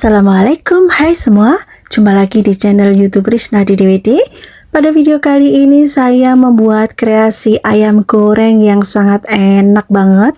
Assalamualaikum, hai semua. Jumpa lagi di channel YouTube Risnadi DWD. Pada video kali ini saya membuat kreasi ayam goreng yang sangat enak banget.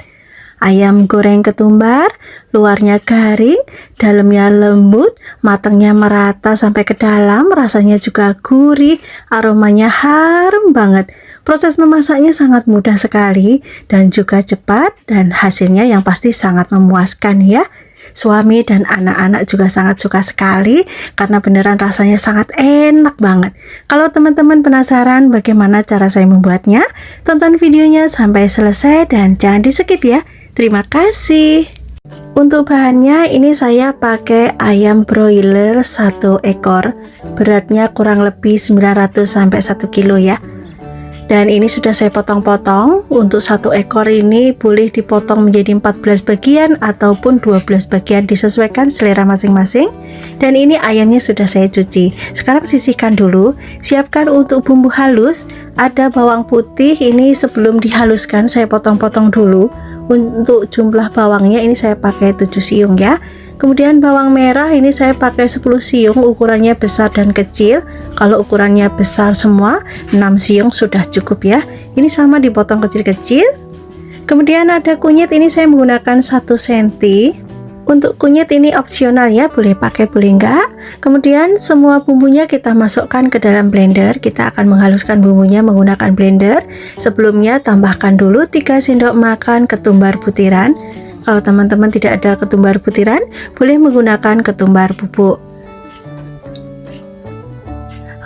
Ayam goreng ketumbar, luarnya garing, dalamnya lembut, matangnya merata sampai ke dalam, rasanya juga gurih, aromanya harum banget. Proses memasaknya sangat mudah sekali dan juga cepat, dan hasilnya yang pasti sangat memuaskan ya. Suami dan anak-anak juga sangat suka sekali karena beneran rasanya sangat enak banget. Kalau teman-teman penasaran bagaimana cara saya membuatnya, tonton videonya sampai selesai dan jangan di skip ya. Terima kasih. Untuk bahannya ini saya pakai ayam broiler 1 ekor. Beratnya kurang lebih 900 sampai 1 kilo ya. Dan ini sudah saya potong-potong. Untuk 1 ekor ini boleh dipotong menjadi 14 bagian ataupun 12 bagian, disesuaikan selera masing-masing. Dan ini ayamnya sudah saya cuci. Sekarang sisihkan dulu. Siapkan untuk bumbu halus. Ada bawang putih, ini sebelum dihaluskan saya potong-potong dulu. Untuk jumlah bawangnya ini saya pakai 7 siung ya. Kemudian bawang merah ini saya pakai 10 siung, ukurannya besar dan kecil. Kalau ukurannya besar semua 6 siung sudah cukup ya. Ini sama dipotong kecil-kecil. Kemudian ada kunyit, ini saya menggunakan 1 cm. Untuk kunyit ini opsional ya, boleh pakai boleh enggak. Kemudian semua bumbunya kita masukkan ke dalam blender. Kita akan menghaluskan bumbunya menggunakan blender. Sebelumnya tambahkan dulu 3 sendok makan ketumbar butiran. Kalau teman-teman tidak ada ketumbar butiran, boleh menggunakan ketumbar bubuk.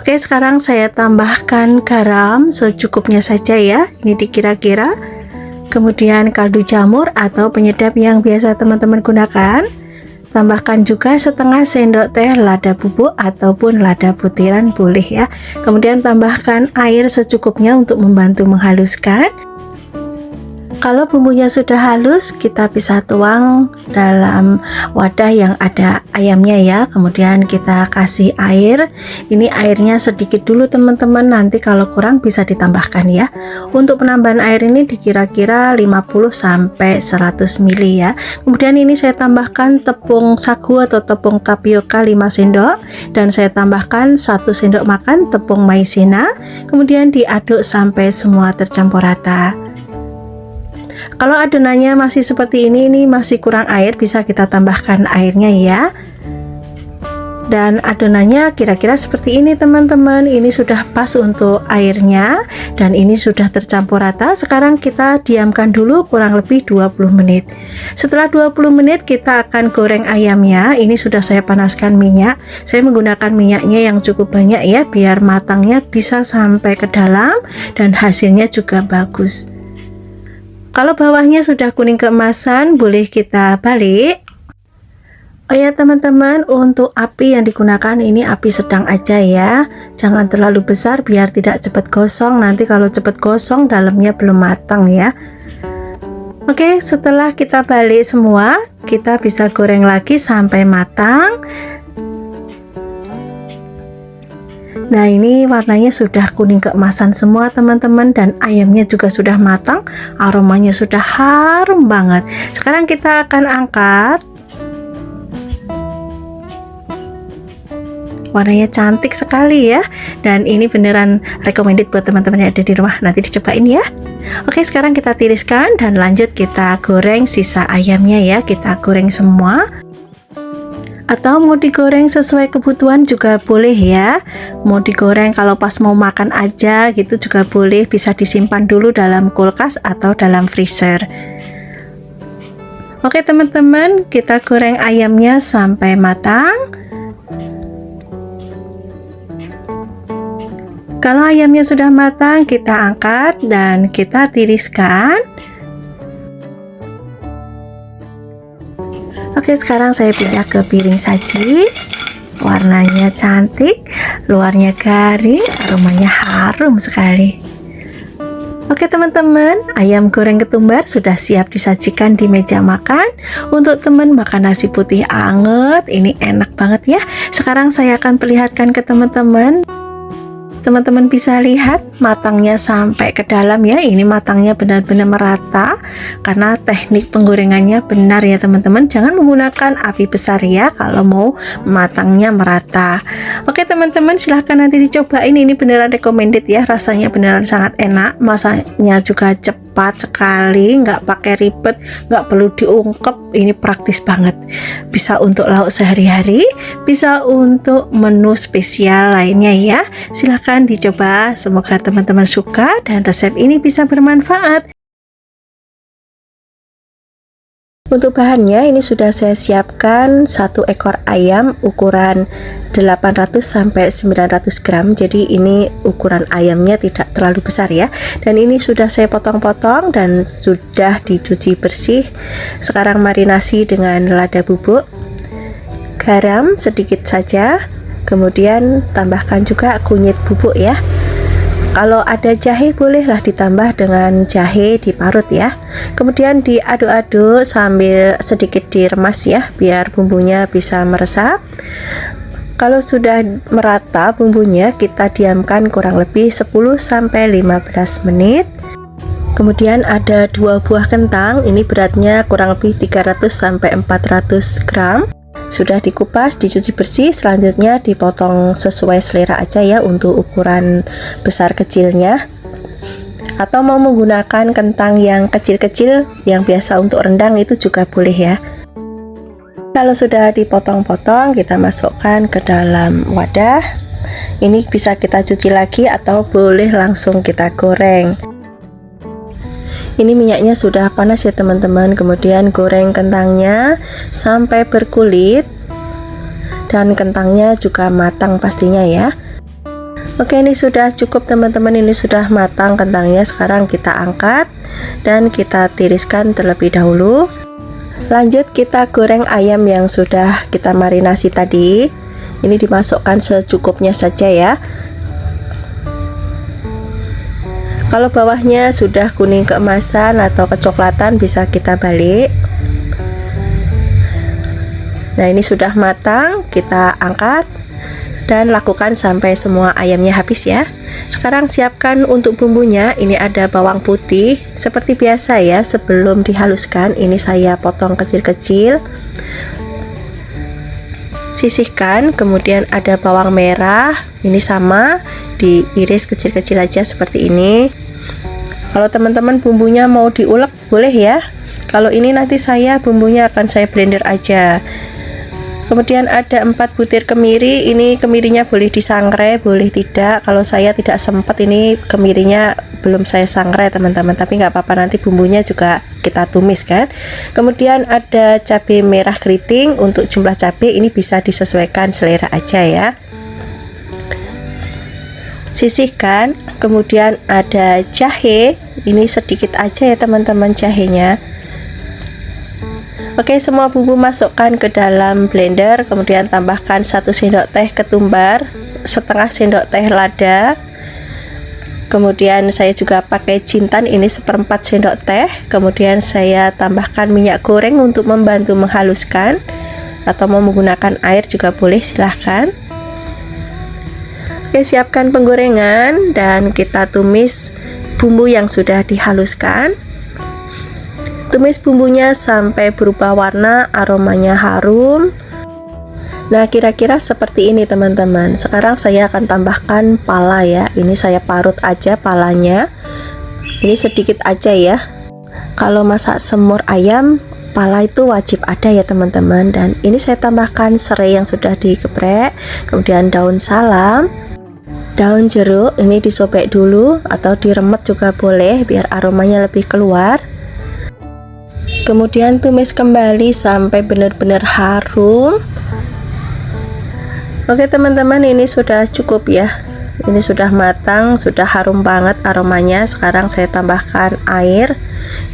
Oke, sekarang saya tambahkan garam secukupnya saja ya. Ini dikira-kira. Kemudian kaldu jamur atau penyedap yang biasa teman-teman gunakan. Tambahkan juga setengah sendok teh lada bubuk ataupun lada butiran boleh ya. Kemudian tambahkan air secukupnya untuk membantu menghaluskan. Kalau bumbunya sudah halus, kita bisa tuang dalam wadah yang ada ayamnya ya. Kemudian kita kasih air. Ini airnya sedikit dulu teman-teman, nanti kalau kurang bisa ditambahkan ya. Untuk penambahan air ini dikira-kira 50 sampai 100 ml ya. Kemudian ini saya tambahkan tepung sagu atau tepung tapioka 5 sendok, dan saya tambahkan 1 sendok makan tepung maizena. Kemudian diaduk sampai semua tercampur rata. Kalau adonannya masih seperti ini masih kurang air, bisa kita tambahkan airnya ya. Dan adonannya kira-kira seperti ini teman-teman. Ini sudah pas untuk airnya dan ini sudah tercampur rata. Sekarang kita diamkan dulu kurang lebih 20 menit. Setelah 20 menit kita akan goreng ayamnya. Ini sudah saya panaskan minyak. Saya menggunakan minyaknya yang cukup banyak ya, biar matangnya bisa sampai ke dalam dan hasilnya juga bagus. Kalau bawahnya sudah kuning keemasan, boleh kita balik. Oh ya teman-teman, untuk api yang digunakan ini api sedang aja ya. Jangan terlalu besar biar tidak cepat gosong. Nanti kalau cepat gosong dalamnya belum matang ya. Oke, setelah kita balik semua, kita bisa goreng lagi sampai matang. Nah, ini warnanya sudah kuning keemasan semua teman-teman, dan ayamnya juga sudah matang, aromanya sudah harum banget. Sekarang kita akan angkat. Warnanya cantik sekali ya, dan ini beneran recommended buat teman-teman yang ada di rumah. Nanti dicobain ya. Oke, sekarang kita tiriskan dan lanjut kita goreng sisa ayamnya ya. Kita goreng semua. Atau mau digoreng sesuai kebutuhan juga boleh ya. Mau digoreng kalau pas mau makan aja gitu juga boleh. Bisa disimpan dulu dalam kulkas atau dalam freezer. Oke teman-teman, kita goreng ayamnya sampai matang. Kalau ayamnya sudah matang, kita angkat dan kita tiriskan. Oke, sekarang saya pindah ke piring saji. Warnanya cantik, luarnya garing, aromanya harum sekali. Oke teman-teman, ayam goreng ketumbar sudah siap disajikan di meja makan. Untuk teman makan nasi putih anget, ini enak banget ya. Sekarang saya akan perlihatkan ke teman-teman. Teman-teman bisa lihat matangnya sampai ke dalam ya. Ini matangnya benar-benar merata karena teknik penggorengannya benar ya teman-teman. Jangan menggunakan api besar ya kalau mau matangnya merata. Oke teman-teman, silahkan nanti dicobain. Ini beneran recommended ya, rasanya beneran sangat enak, masaknya juga cepat sekali, nggak pakai ribet, nggak perlu diungkep. Ini praktis banget, bisa untuk lauk sehari-hari, bisa untuk menu spesial lainnya ya. Silahkan dicoba, semoga teman-teman suka dan resep ini bisa bermanfaat. Untuk bahannya ini sudah saya siapkan 1 ekor ayam ukuran 800 sampai 900 gram. Jadi ini ukuran ayamnya tidak terlalu besar ya. Dan ini sudah saya potong-potong dan sudah dicuci bersih. Sekarang marinasi dengan lada bubuk, garam sedikit saja, kemudian tambahkan juga kunyit bubuk ya. Kalau ada jahe bolehlah ditambah dengan jahe diparut ya. Kemudian diaduk-aduk sambil sedikit diremas ya, biar bumbunya bisa meresap. Kalau sudah merata bumbunya, kita diamkan kurang lebih 10-15 menit. Kemudian ada 2 buah kentang, ini beratnya kurang lebih 300-400 gram. Sudah dikupas, dicuci bersih, selanjutnya dipotong sesuai selera aja ya untuk ukuran besar kecilnya. Atau mau menggunakan kentang yang kecil-kecil yang biasa untuk rendang itu juga boleh ya. Kalau sudah dipotong-potong, kita masukkan ke dalam wadah. Ini bisa kita cuci lagi atau boleh langsung kita goreng. Ini minyaknya sudah panas ya teman-teman. Kemudian goreng kentangnya sampai berkulit dan kentangnya juga matang pastinya ya. Oke, ini sudah cukup teman-teman, ini sudah matang kentangnya. Sekarang kita angkat dan kita tiriskan terlebih dahulu. Lanjut kita goreng ayam yang sudah kita marinasi tadi. Ini dimasukkan secukupnya saja ya. Kalau bawahnya sudah kuning keemasan atau kecoklatan bisa kita balik. Nah, ini sudah matang, kita angkat dan lakukan sampai semua ayamnya habis ya. Sekarang siapkan untuk bumbunya. Ini ada bawang putih seperti biasa ya, sebelum dihaluskan ini saya potong kecil-kecil. Sisihkan, kemudian ada bawang merah, ini sama diiris kecil-kecil aja seperti ini. Kalau teman-teman bumbunya mau diulek boleh ya. Kalau ini nanti saya bumbunya akan saya blender aja. Kemudian ada 4 butir kemiri, ini kemirinya boleh disangrai, boleh tidak. Kalau saya tidak sempat, ini kemirinya belum saya sangrai teman-teman, tapi nggak apa-apa, nanti bumbunya juga kita tumis kan. Kemudian ada cabai merah keriting, untuk jumlah cabai ini bisa disesuaikan selera aja ya. Sisihkan, kemudian ada jahe, ini sedikit aja ya teman-teman jahenya. Oke, semua bumbu masukkan ke dalam blender, kemudian tambahkan 1 sendok teh ketumbar, setengah sendok teh lada. Kemudian saya juga pakai jintan, ini 1/4 sendok teh. Kemudian saya tambahkan minyak goreng untuk membantu menghaluskan, atau mau menggunakan air juga boleh, silahkan. Oke, siapkan penggorengan dan kita tumis bumbu yang sudah dihaluskan. Tumis bumbunya sampai berubah warna, aromanya harum. Nah, kira-kira seperti ini teman-teman. Sekarang saya akan tambahkan pala ya. Ini saya parut aja palanya. Ini sedikit aja ya. Kalau masak semur ayam, pala itu wajib ada ya teman-teman. Dan ini saya tambahkan serai yang sudah digeprek, kemudian daun salam, daun jeruk, ini disobek dulu atau diremet juga boleh biar aromanya lebih keluar. Kemudian tumis kembali sampai benar-benar harum. Oke teman-teman, ini sudah cukup ya. Ini sudah matang, sudah harum banget aromanya. Sekarang saya tambahkan air.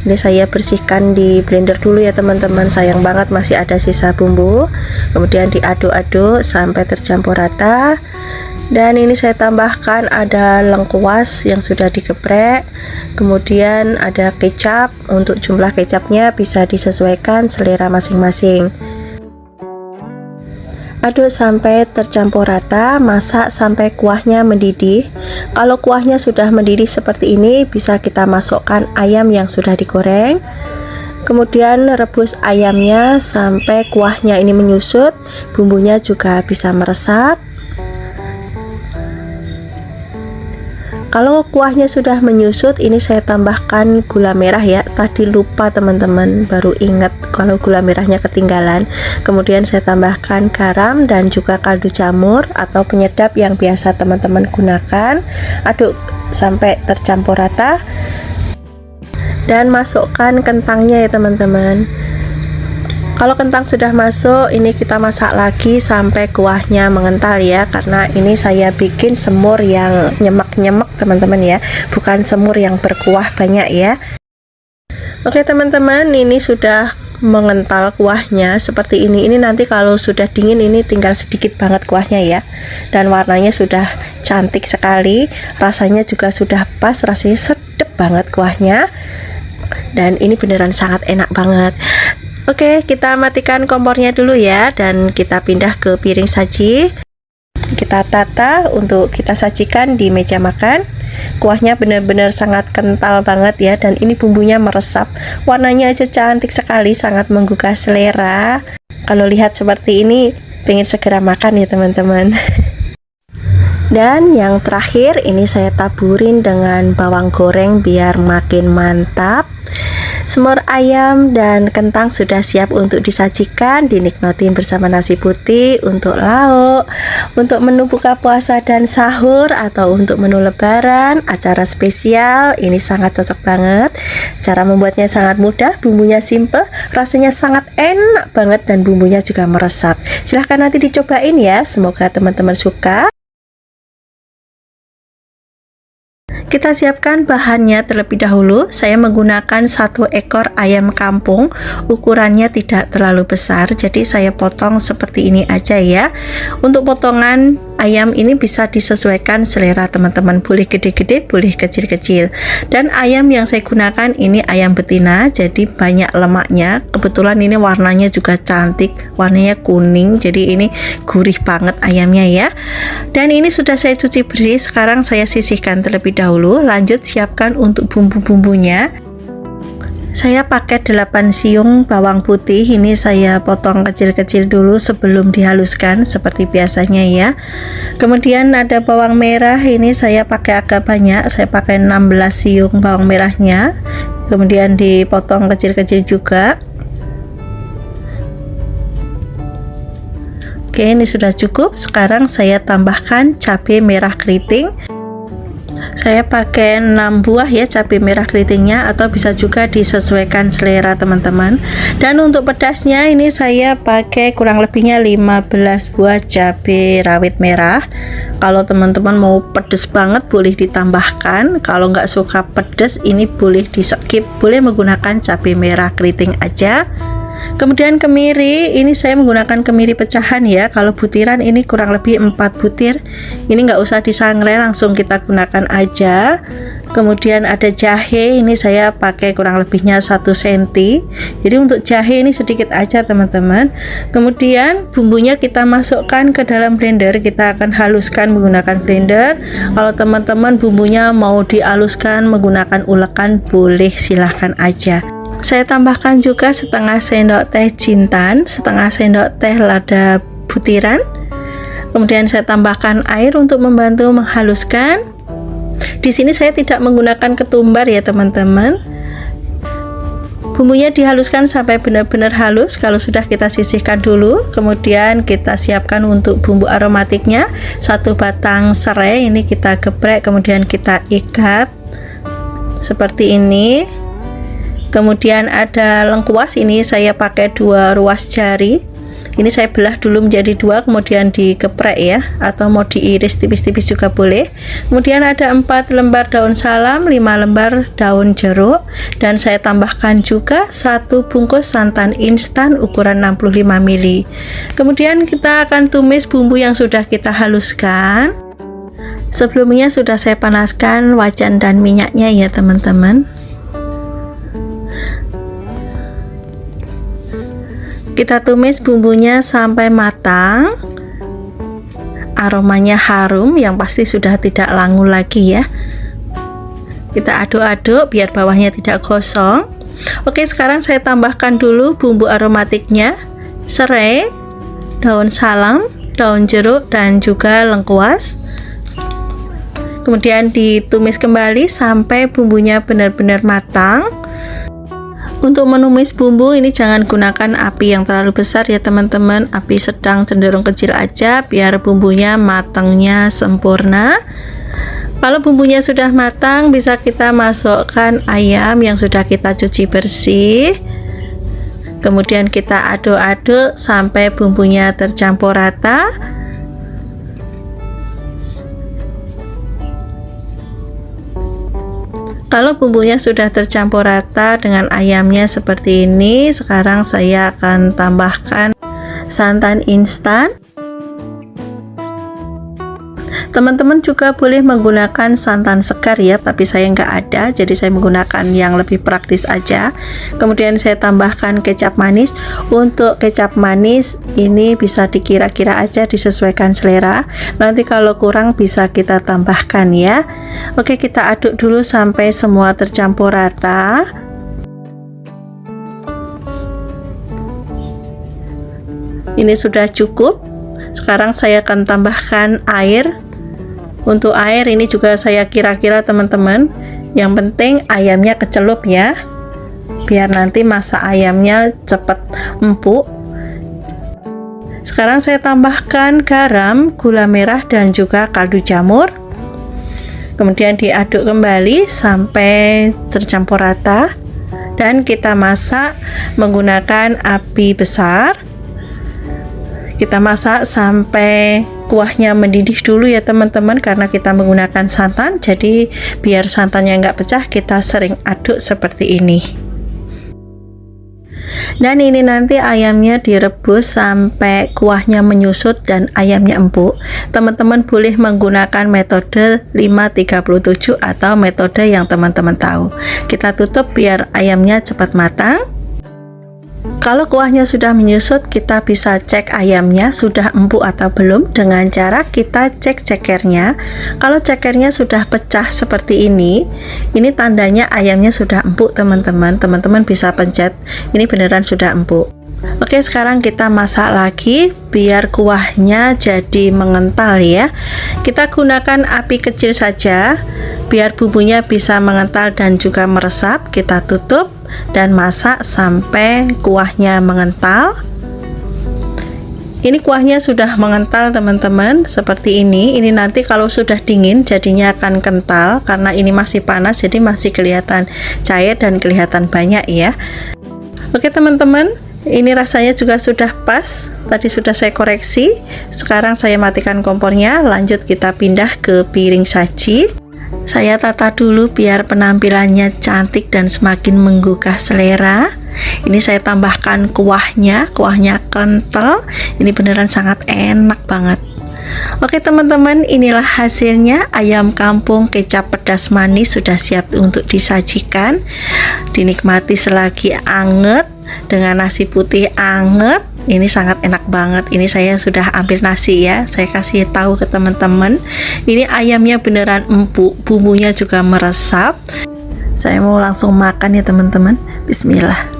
Ini saya bersihkan di blender dulu ya teman-teman. Sayang banget masih ada sisa bumbu. Kemudian diaduk-aduk sampai tercampur rata. Dan ini saya tambahkan ada lengkuas yang sudah digeprek, kemudian ada kecap. Untuk jumlah kecapnya bisa disesuaikan selera masing-masing. Aduk sampai tercampur rata, masak sampai kuahnya mendidih. Kalau kuahnya sudah mendidih seperti ini, bisa kita masukkan ayam yang sudah digoreng. Kemudian rebus ayamnya sampai kuahnya ini menyusut, bumbunya juga bisa meresap. Kalau kuahnya sudah menyusut, ini saya tambahkan gula merah ya. Tadi lupa teman-teman, baru ingat kalau gula merahnya ketinggalan. Kemudian saya tambahkan garam dan juga kaldu jamur atau penyedap yang biasa teman-teman gunakan. Aduk sampai tercampur rata. Dan masukkan kentangnya ya teman-teman. Kalau kentang sudah masuk, ini kita masak lagi sampai kuahnya mengental ya, karena ini saya bikin semur yang nyemek-nyemek teman-teman ya, bukan semur yang berkuah banyak ya. Oke teman-teman, ini sudah mengental kuahnya seperti ini. Ini nanti kalau sudah dingin ini tinggal sedikit banget kuahnya ya, dan warnanya sudah cantik sekali, rasanya juga sudah pas, rasanya sedap banget kuahnya, dan ini beneran sangat enak banget. Oke, kita matikan kompornya dulu ya, dan kita pindah ke piring saji. Kita tata untuk kita sajikan di meja makan. Kuahnya benar-benar sangat kental banget ya, dan ini bumbunya meresap. Warnanya aja cantik sekali, sangat menggugah selera. Kalau lihat seperti ini, pengen segera makan ya teman-teman. Dan yang terakhir, ini saya taburin dengan bawang goreng biar makin mantap. Semur ayam dan kentang sudah siap untuk disajikan, dinikmatin bersama nasi putih, untuk lauk, untuk menu buka puasa dan sahur, atau untuk menu lebaran, acara spesial. Ini sangat cocok banget. Cara membuatnya sangat mudah, bumbunya simple, rasanya sangat enak banget, dan bumbunya juga meresap. Silahkan nanti dicobain ya, semoga teman-teman suka. Kita siapkan bahannya terlebih dahulu. Saya menggunakan 1 ekor ayam kampung, ukurannya tidak terlalu besar, jadi saya potong seperti ini aja ya. Untuk potongan ayam ini bisa disesuaikan selera teman-teman, boleh gede-gede, boleh kecil-kecil. Dan ayam yang saya gunakan ini ayam betina, jadi banyak lemaknya. Kebetulan ini warnanya juga cantik, warnanya kuning, jadi ini gurih banget ayamnya ya. Dan ini sudah saya cuci bersih, sekarang saya sisihkan terlebih dahulu. Lanjut siapkan untuk bumbu-bumbunya. Saya pakai 8 siung bawang putih, ini saya potong kecil-kecil dulu sebelum dihaluskan seperti biasanya ya. Kemudian ada bawang merah, ini saya pakai agak banyak, saya pakai 16 siung bawang merahnya, kemudian dipotong kecil-kecil juga. Oke, ini sudah cukup. Sekarang saya tambahkan cabai merah keriting. Saya pakai 6 buah ya cabai merah keritingnya, atau bisa juga disesuaikan selera teman-teman. Dan untuk pedasnya ini saya pakai kurang lebihnya 15 buah cabai rawit merah. Kalau teman-teman mau pedas banget boleh ditambahkan, kalau nggak suka pedas ini boleh di skip, boleh menggunakan cabai merah keriting aja. Kemudian kemiri, ini saya menggunakan kemiri pecahan ya. Kalau butiran ini kurang lebih 4 butir. Ini nggak usah disangrai, langsung kita gunakan aja. Kemudian ada jahe, ini saya pakai kurang lebihnya 1 cm. Jadi untuk jahe ini sedikit aja teman-teman. Kemudian bumbunya kita masukkan ke dalam blender, kita akan haluskan menggunakan blender. Kalau teman-teman bumbunya mau dihaluskan menggunakan ulekan, boleh, silahkan aja. Saya tambahkan juga setengah sendok teh jintan, setengah sendok teh lada butiran. Kemudian saya tambahkan air untuk membantu menghaluskan. Di sini saya tidak menggunakan ketumbar ya teman-teman. Bumbunya dihaluskan sampai benar-benar halus. Kalau sudah, kita sisihkan dulu. Kemudian kita siapkan untuk bumbu aromatiknya. 1 batang serai, ini kita geprek, kemudian kita ikat seperti ini. Kemudian ada lengkuas, ini saya pakai 2 ruas jari. Ini saya belah dulu menjadi 2, kemudian digeprek ya, atau mau diiris tipis-tipis juga boleh. Kemudian ada 4 lembar daun salam, 5 lembar daun jeruk, dan saya tambahkan juga 1 bungkus santan instan ukuran 65 ml. Kemudian kita akan tumis bumbu yang sudah kita haluskan. Sebelumnya sudah saya panaskan wajan dan minyaknya ya teman-teman. Kita tumis bumbunya sampai matang. aromanya harum, yang pasti sudah tidak langu lagi ya. Kita aduk-aduk biar bawahnya tidak gosong. Oke, sekarang saya tambahkan dulu bumbu aromatiknya, serai, daun salam, daun jeruk, dan juga lengkuas. Kemudian ditumis kembali sampai bumbunya benar-benar matang. Untuk menumis bumbu ini jangan gunakan api yang terlalu besar ya teman-teman, api sedang cenderung kecil aja biar bumbunya matangnya sempurna. Kalau bumbunya sudah matang, bisa kita masukkan ayam yang sudah kita cuci bersih. Kemudian kita aduk-aduk sampai bumbunya tercampur rata. Kalau bumbunya sudah tercampur rata dengan ayamnya seperti ini, sekarang saya akan tambahkan santan instan. Teman-teman juga boleh menggunakan santan segar ya, tapi saya nggak ada, jadi saya menggunakan yang lebih praktis aja. Kemudian saya tambahkan kecap manis. Untuk kecap manis ini bisa dikira-kira aja, disesuaikan selera. Nanti kalau kurang bisa kita tambahkan ya. Oke, kita aduk dulu sampai semua tercampur rata. Ini sudah cukup. Sekarang saya akan tambahkan air. Untuk air ini juga saya kira-kira teman-teman, yang penting ayamnya kecelup ya, biar nanti masak ayamnya cepat empuk. Sekarang saya tambahkan garam, gula merah, dan juga kaldu jamur. Kemudian diaduk kembali sampai tercampur rata, dan kita masak menggunakan api besar. Kita masak sampai kuahnya mendidih dulu ya teman-teman, karena kita menggunakan santan, jadi biar santannya nggak pecah kita sering aduk seperti ini. Dan ini nanti ayamnya direbus sampai kuahnya menyusut dan ayamnya empuk. Teman-teman boleh menggunakan metode 537 atau metode yang teman-teman tahu. Kita tutup biar ayamnya cepat matang. Kalau kuahnya sudah menyusut, kita bisa cek ayamnya sudah empuk atau belum dengan cara kita cek cekernya. Kalau cekernya sudah pecah seperti ini tandanya ayamnya sudah empuk teman-teman. Teman-teman bisa pencet, ini beneran sudah empuk. Oke, sekarang kita masak lagi biar kuahnya jadi mengental ya. Kita gunakan api kecil saja biar bumbunya bisa mengental dan juga meresap. Kita tutup dan masak sampai kuahnya mengental. Ini kuahnya sudah mengental teman-teman, seperti ini. Ini nanti kalau sudah dingin jadinya akan kental, karena ini masih panas jadi masih kelihatan cair dan kelihatan banyak ya. Oke teman-teman, ini rasanya juga sudah pas. Tadi sudah saya koreksi. Sekarang saya matikan kompornya, lanjut kita pindah ke piring saji. Saya tata dulu biar penampilannya cantik dan semakin menggugah selera. Ini saya tambahkan kuahnya kental. Ini beneran sangat enak banget. Oke teman-teman, inilah hasilnya. Ayam kampung kecap pedas manis sudah siap untuk disajikan. Dinikmati selagi anget dengan nasi putih anget. Ini sangat enak banget. Ini saya sudah ambil nasi ya, saya kasih tahu ke teman-teman. Ini ayamnya beneran empuk, bumbunya juga meresap. Saya mau langsung makan ya teman-teman. Bismillah.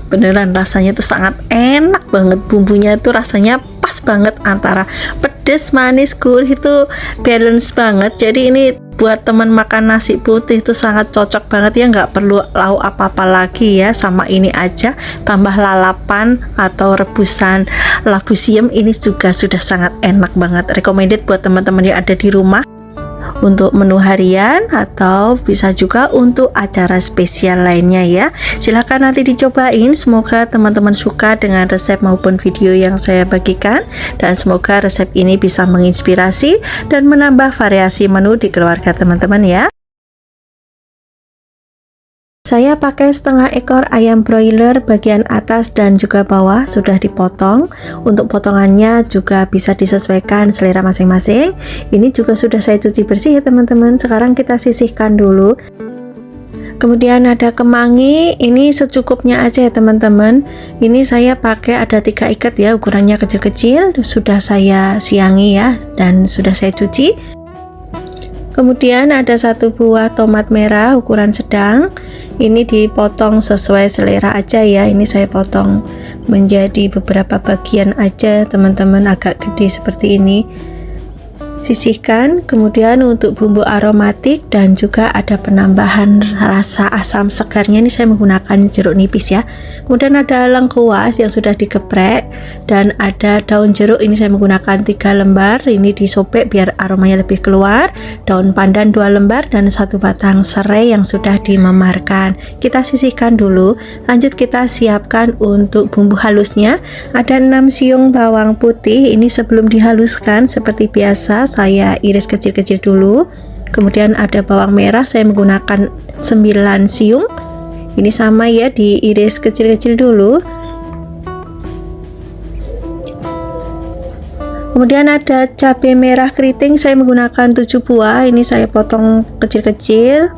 Beneran rasanya tuh sangat enak banget. Bumbunya tuh rasanya pas banget antara pedas, manis, gurih, itu balance banget. Jadi ini buat teman makan nasi putih itu sangat cocok banget ya, nggak perlu lauk apa-apa lagi ya. Sama ini aja, tambah lalapan atau rebusan labu siam, ini juga sudah sangat enak banget. Recommended buat teman-teman yang ada di rumah untuk menu harian atau bisa juga untuk acara spesial lainnya ya. Silahkan nanti dicobain. Semoga teman-teman suka dengan resep maupun video yang saya bagikan, dan semoga resep ini bisa menginspirasi dan menambah variasi menu di keluarga teman-teman ya. Saya pakai setengah ekor ayam broiler, bagian atas dan juga bawah sudah dipotong. Untuk potongannya juga bisa disesuaikan selera masing-masing. Ini juga sudah saya cuci bersih ya teman-teman. Sekarang kita sisihkan dulu. Kemudian ada kemangi, ini secukupnya aja ya teman-teman. Ini saya pakai ada 3 ikat ya, ukurannya kecil-kecil, sudah saya siangi ya dan sudah saya cuci. Kemudian ada 1 buah tomat merah ukuran sedang. Ini dipotong sesuai selera aja ya. Ini saya potong menjadi beberapa bagian aja teman-teman, agak gede seperti ini. Sisihkan. Kemudian untuk bumbu aromatik dan juga ada penambahan rasa asam segarnya, ini saya menggunakan jeruk nipis ya. Kemudian ada lengkuas yang sudah digeprek dan ada daun jeruk, ini saya menggunakan 3 lembar, ini disobek biar aromanya lebih keluar. Daun pandan 2 lembar dan 1 batang serai yang sudah dimemarkan. Kita sisihkan dulu. Lanjut kita siapkan untuk bumbu halusnya. Ada 6 siung bawang putih, ini sebelum dihaluskan seperti biasa saya iris kecil-kecil dulu. Kemudian ada bawang merah, saya menggunakan 9 siung. Ini sama ya, diiris kecil-kecil dulu. Kemudian ada cabai merah keriting, saya menggunakan 7 buah. Ini saya potong kecil-kecil.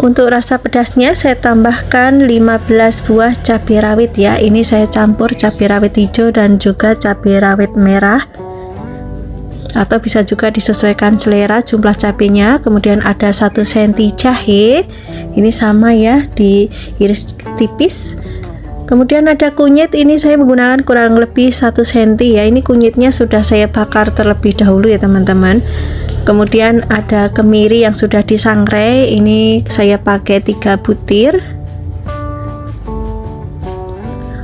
Untuk rasa pedasnya saya tambahkan 15 buah cabai rawit ya. Ini saya campur cabai rawit hijau dan juga cabai rawit merah, atau bisa juga disesuaikan selera jumlah cabenya. Kemudian ada 1 cm jahe, ini sama ya, diiris tipis. Kemudian ada kunyit, ini saya menggunakan kurang lebih 1 cm ya. Ini kunyitnya sudah saya bakar terlebih dahulu ya teman-teman. Kemudian ada kemiri yang sudah disangrai, ini saya pakai 3 butir.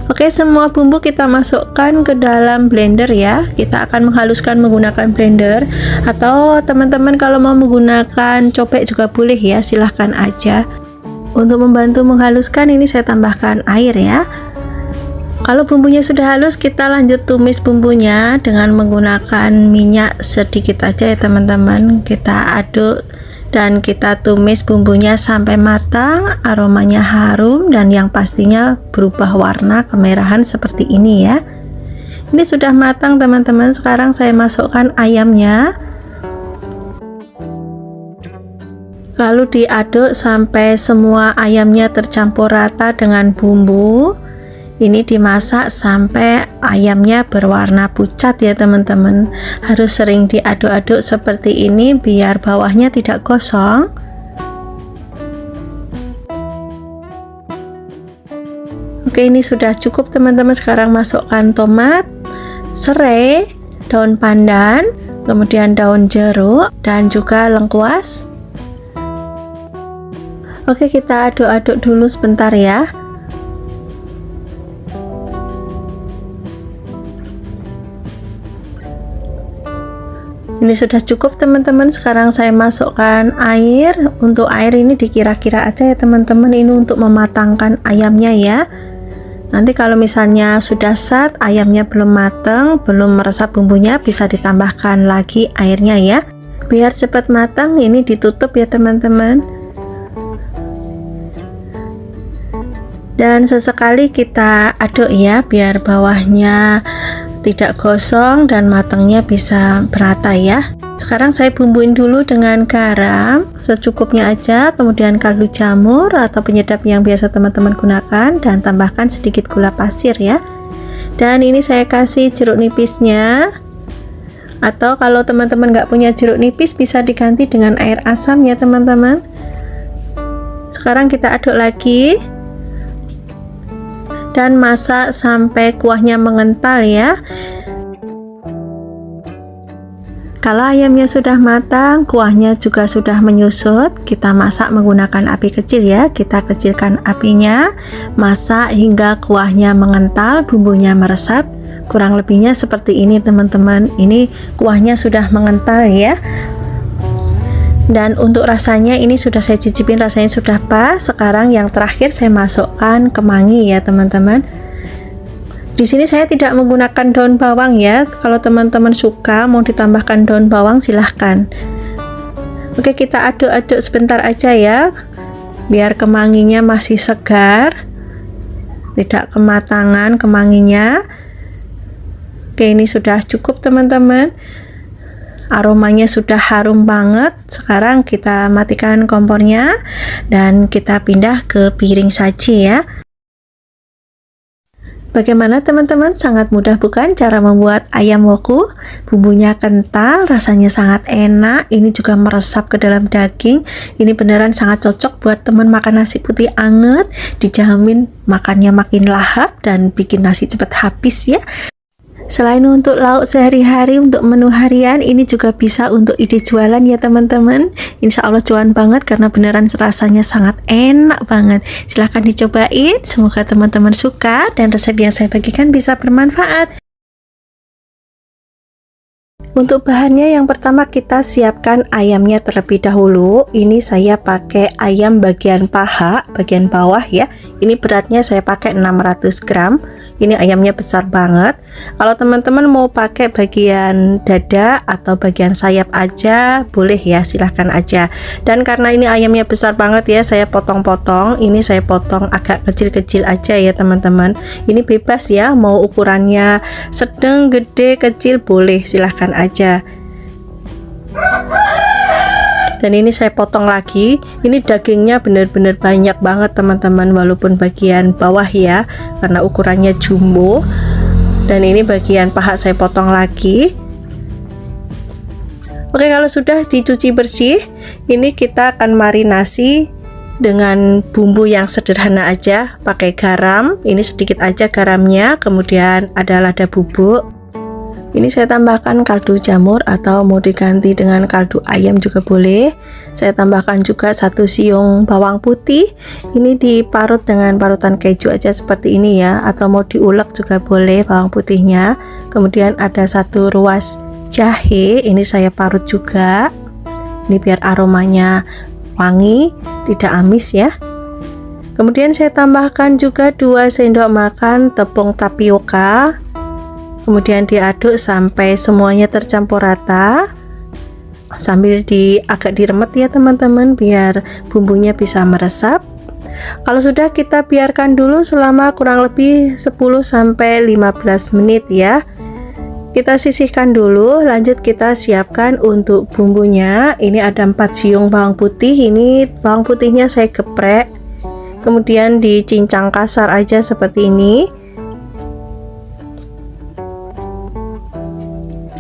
Oke, semua bumbu kita masukkan ke dalam blender ya. Kita akan menghaluskan menggunakan blender, atau teman-teman kalau mau menggunakan cobek juga boleh ya, silahkan aja. Untuk membantu menghaluskan, ini saya tambahkan air ya. Kalau bumbunya sudah halus, kita lanjut tumis bumbunya dengan menggunakan minyak sedikit aja ya teman-teman. Kita aduk dan kita tumis bumbunya sampai matang, aromanya harum dan yang pastinya berubah warna kemerahan seperti ini ya. Ini sudah matang teman-teman. Sekarang saya masukkan ayamnya, lalu diaduk sampai semua ayamnya tercampur rata dengan bumbu. Ini dimasak sampai ayamnya berwarna pucat ya teman-teman. Harus sering diaduk-aduk seperti ini biar bawahnya tidak gosong. Oke, ini sudah cukup teman-teman. Sekarang masukkan tomat, serai, daun pandan, kemudian daun jeruk dan juga lengkuas. Oke, kita aduk-aduk dulu sebentar ya. Ini sudah cukup teman-teman. Sekarang saya masukkan air. Untuk air ini dikira-kira aja ya teman-teman, ini untuk mematangkan ayamnya ya. Nanti kalau misalnya sudah sat, ayamnya belum matang, belum meresap bumbunya, bisa ditambahkan lagi airnya ya. Biar cepat matang, ini ditutup ya teman-teman. Dan sesekali kita aduk ya, biar bawahnya tidak gosong dan matangnya bisa merata ya. Sekarang saya bumbuin dulu dengan garam secukupnya aja, kemudian kaldu jamur atau penyedap yang biasa teman-teman gunakan, dan tambahkan sedikit gula pasir ya. Dan ini saya kasih jeruk nipisnya, atau kalau teman-teman nggak punya jeruk nipis bisa diganti dengan air asam ya teman-teman. Sekarang kita aduk lagi dan masak sampai kuahnya mengental ya. Kalau ayamnya sudah matang, kuahnya juga sudah menyusut, kita masak menggunakan api kecil ya. Kita kecilkan apinya, masak hingga kuahnya mengental, bumbunya meresap. Kurang lebihnya seperti ini teman-teman. Ini kuahnya sudah mengental ya. Dan untuk rasanya ini sudah saya cicipin, rasanya sudah pas. Sekarang yang terakhir saya masukkan kemangi ya teman-teman. Di sini saya tidak menggunakan daun bawang ya. Kalau teman-teman suka mau ditambahkan daun bawang silahkan. Oke, kita aduk-aduk sebentar aja ya, biar kemanginya masih segar, tidak kematangan kemanginya. Oke, ini sudah cukup teman-teman. Aromanya sudah harum banget. Sekarang kita matikan kompornya dan kita pindah ke piring saji ya. Bagaimana teman-teman? Sangat mudah bukan cara membuat ayam woku? Bumbunya kental, rasanya sangat enak. Ini juga meresap ke dalam daging. Ini beneran sangat cocok buat teman makan nasi putih anget. Dijamin makannya makin lahap dan bikin nasi cepat habis ya. Selain untuk lauk sehari-hari, untuk menu harian, ini juga bisa untuk ide jualan ya teman-teman. Insya Allah cuan banget karena beneran rasanya sangat enak banget. Silahkan dicobain, semoga teman-teman suka dan resep yang saya bagikan bisa bermanfaat. Untuk bahannya yang pertama kita siapkan ayamnya terlebih dahulu. Ini saya pakai ayam bagian paha, bagian bawah ya. Ini beratnya saya pakai 600 gram. Ini ayamnya besar banget. Kalau teman-teman mau pakai bagian dada atau bagian sayap aja boleh ya, silahkan aja. Dan karena ini ayamnya besar banget ya, saya potong-potong. Ini saya potong agak kecil-kecil aja ya teman-teman. Ini bebas ya, mau ukurannya sedang, gede, kecil boleh, silahkan aja. Dan ini saya potong lagi. Ini dagingnya benar-benar banyak banget teman-teman, walaupun bagian bawah ya, karena ukurannya jumbo. Dan ini bagian paha saya potong lagi. Oke, kalau sudah dicuci bersih, ini kita akan marinasi dengan bumbu yang sederhana aja. Pakai garam, ini sedikit aja garamnya. Kemudian ada lada bubuk. Ini saya tambahkan kaldu jamur atau mau diganti dengan kaldu ayam juga boleh. Saya tambahkan juga 1 siung bawang putih. Ini diparut dengan parutan keju aja seperti ini ya, atau mau diulek juga boleh bawang putihnya. Kemudian ada 1 ruas jahe, ini saya parut juga. Ini biar aromanya wangi, tidak amis ya. Kemudian saya tambahkan juga 2 sendok makan tepung tapioka. Kemudian diaduk sampai semuanya tercampur rata, sambil agak diremet ya teman-teman, biar bumbunya bisa meresap. Kalau sudah, kita biarkan dulu selama kurang lebih 10-15 menit ya. Kita sisihkan dulu, lanjut kita siapkan untuk bumbunya. Ini ada 4 siung bawang putih. Ini bawang putihnya saya geprek, kemudian dicincang kasar aja seperti ini.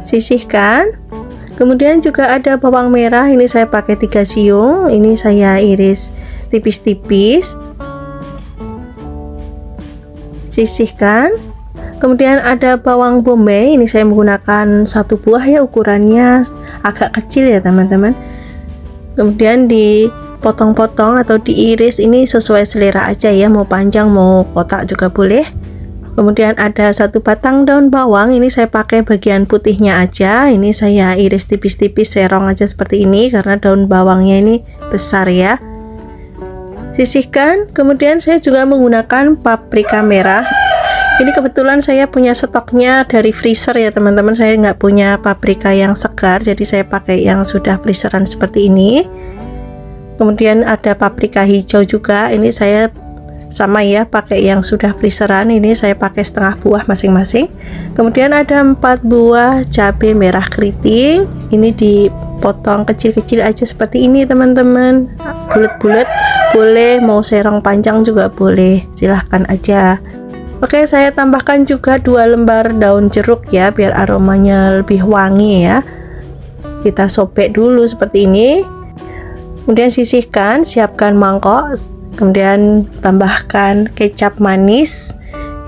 Sisihkan. Kemudian juga ada bawang merah, ini saya pakai 3 siung. Ini saya iris tipis-tipis. Sisihkan. Kemudian ada bawang bombay, ini saya menggunakan 1 buah ya, ukurannya agak kecil ya teman-teman. Kemudian dipotong-potong atau diiris, ini sesuai selera aja ya, mau panjang mau kotak juga boleh. Kemudian ada 1 batang daun bawang, ini saya pakai bagian putihnya aja. Ini saya iris tipis-tipis, serong aja seperti ini karena daun bawangnya ini besar ya. Sisihkan. Kemudian saya juga menggunakan paprika merah. Ini kebetulan saya punya stoknya dari freezer ya teman-teman. Saya nggak punya paprika yang segar, jadi saya pakai yang sudah freezeran seperti ini. Kemudian ada paprika hijau juga, ini saya sama ya, pakai yang sudah freezeran. Ini saya pakai setengah buah masing-masing. Kemudian ada 4 buah cabai merah keriting, ini dipotong kecil-kecil aja seperti ini teman-teman, bulat-bulat boleh, mau serong panjang juga boleh, silahkan aja. Oke, saya tambahkan juga 2 lembar daun jeruk ya, biar aromanya lebih wangi ya. Kita sobek dulu seperti ini. Kemudian sisihkan, siapkan mangkok. Kemudian tambahkan kecap manis.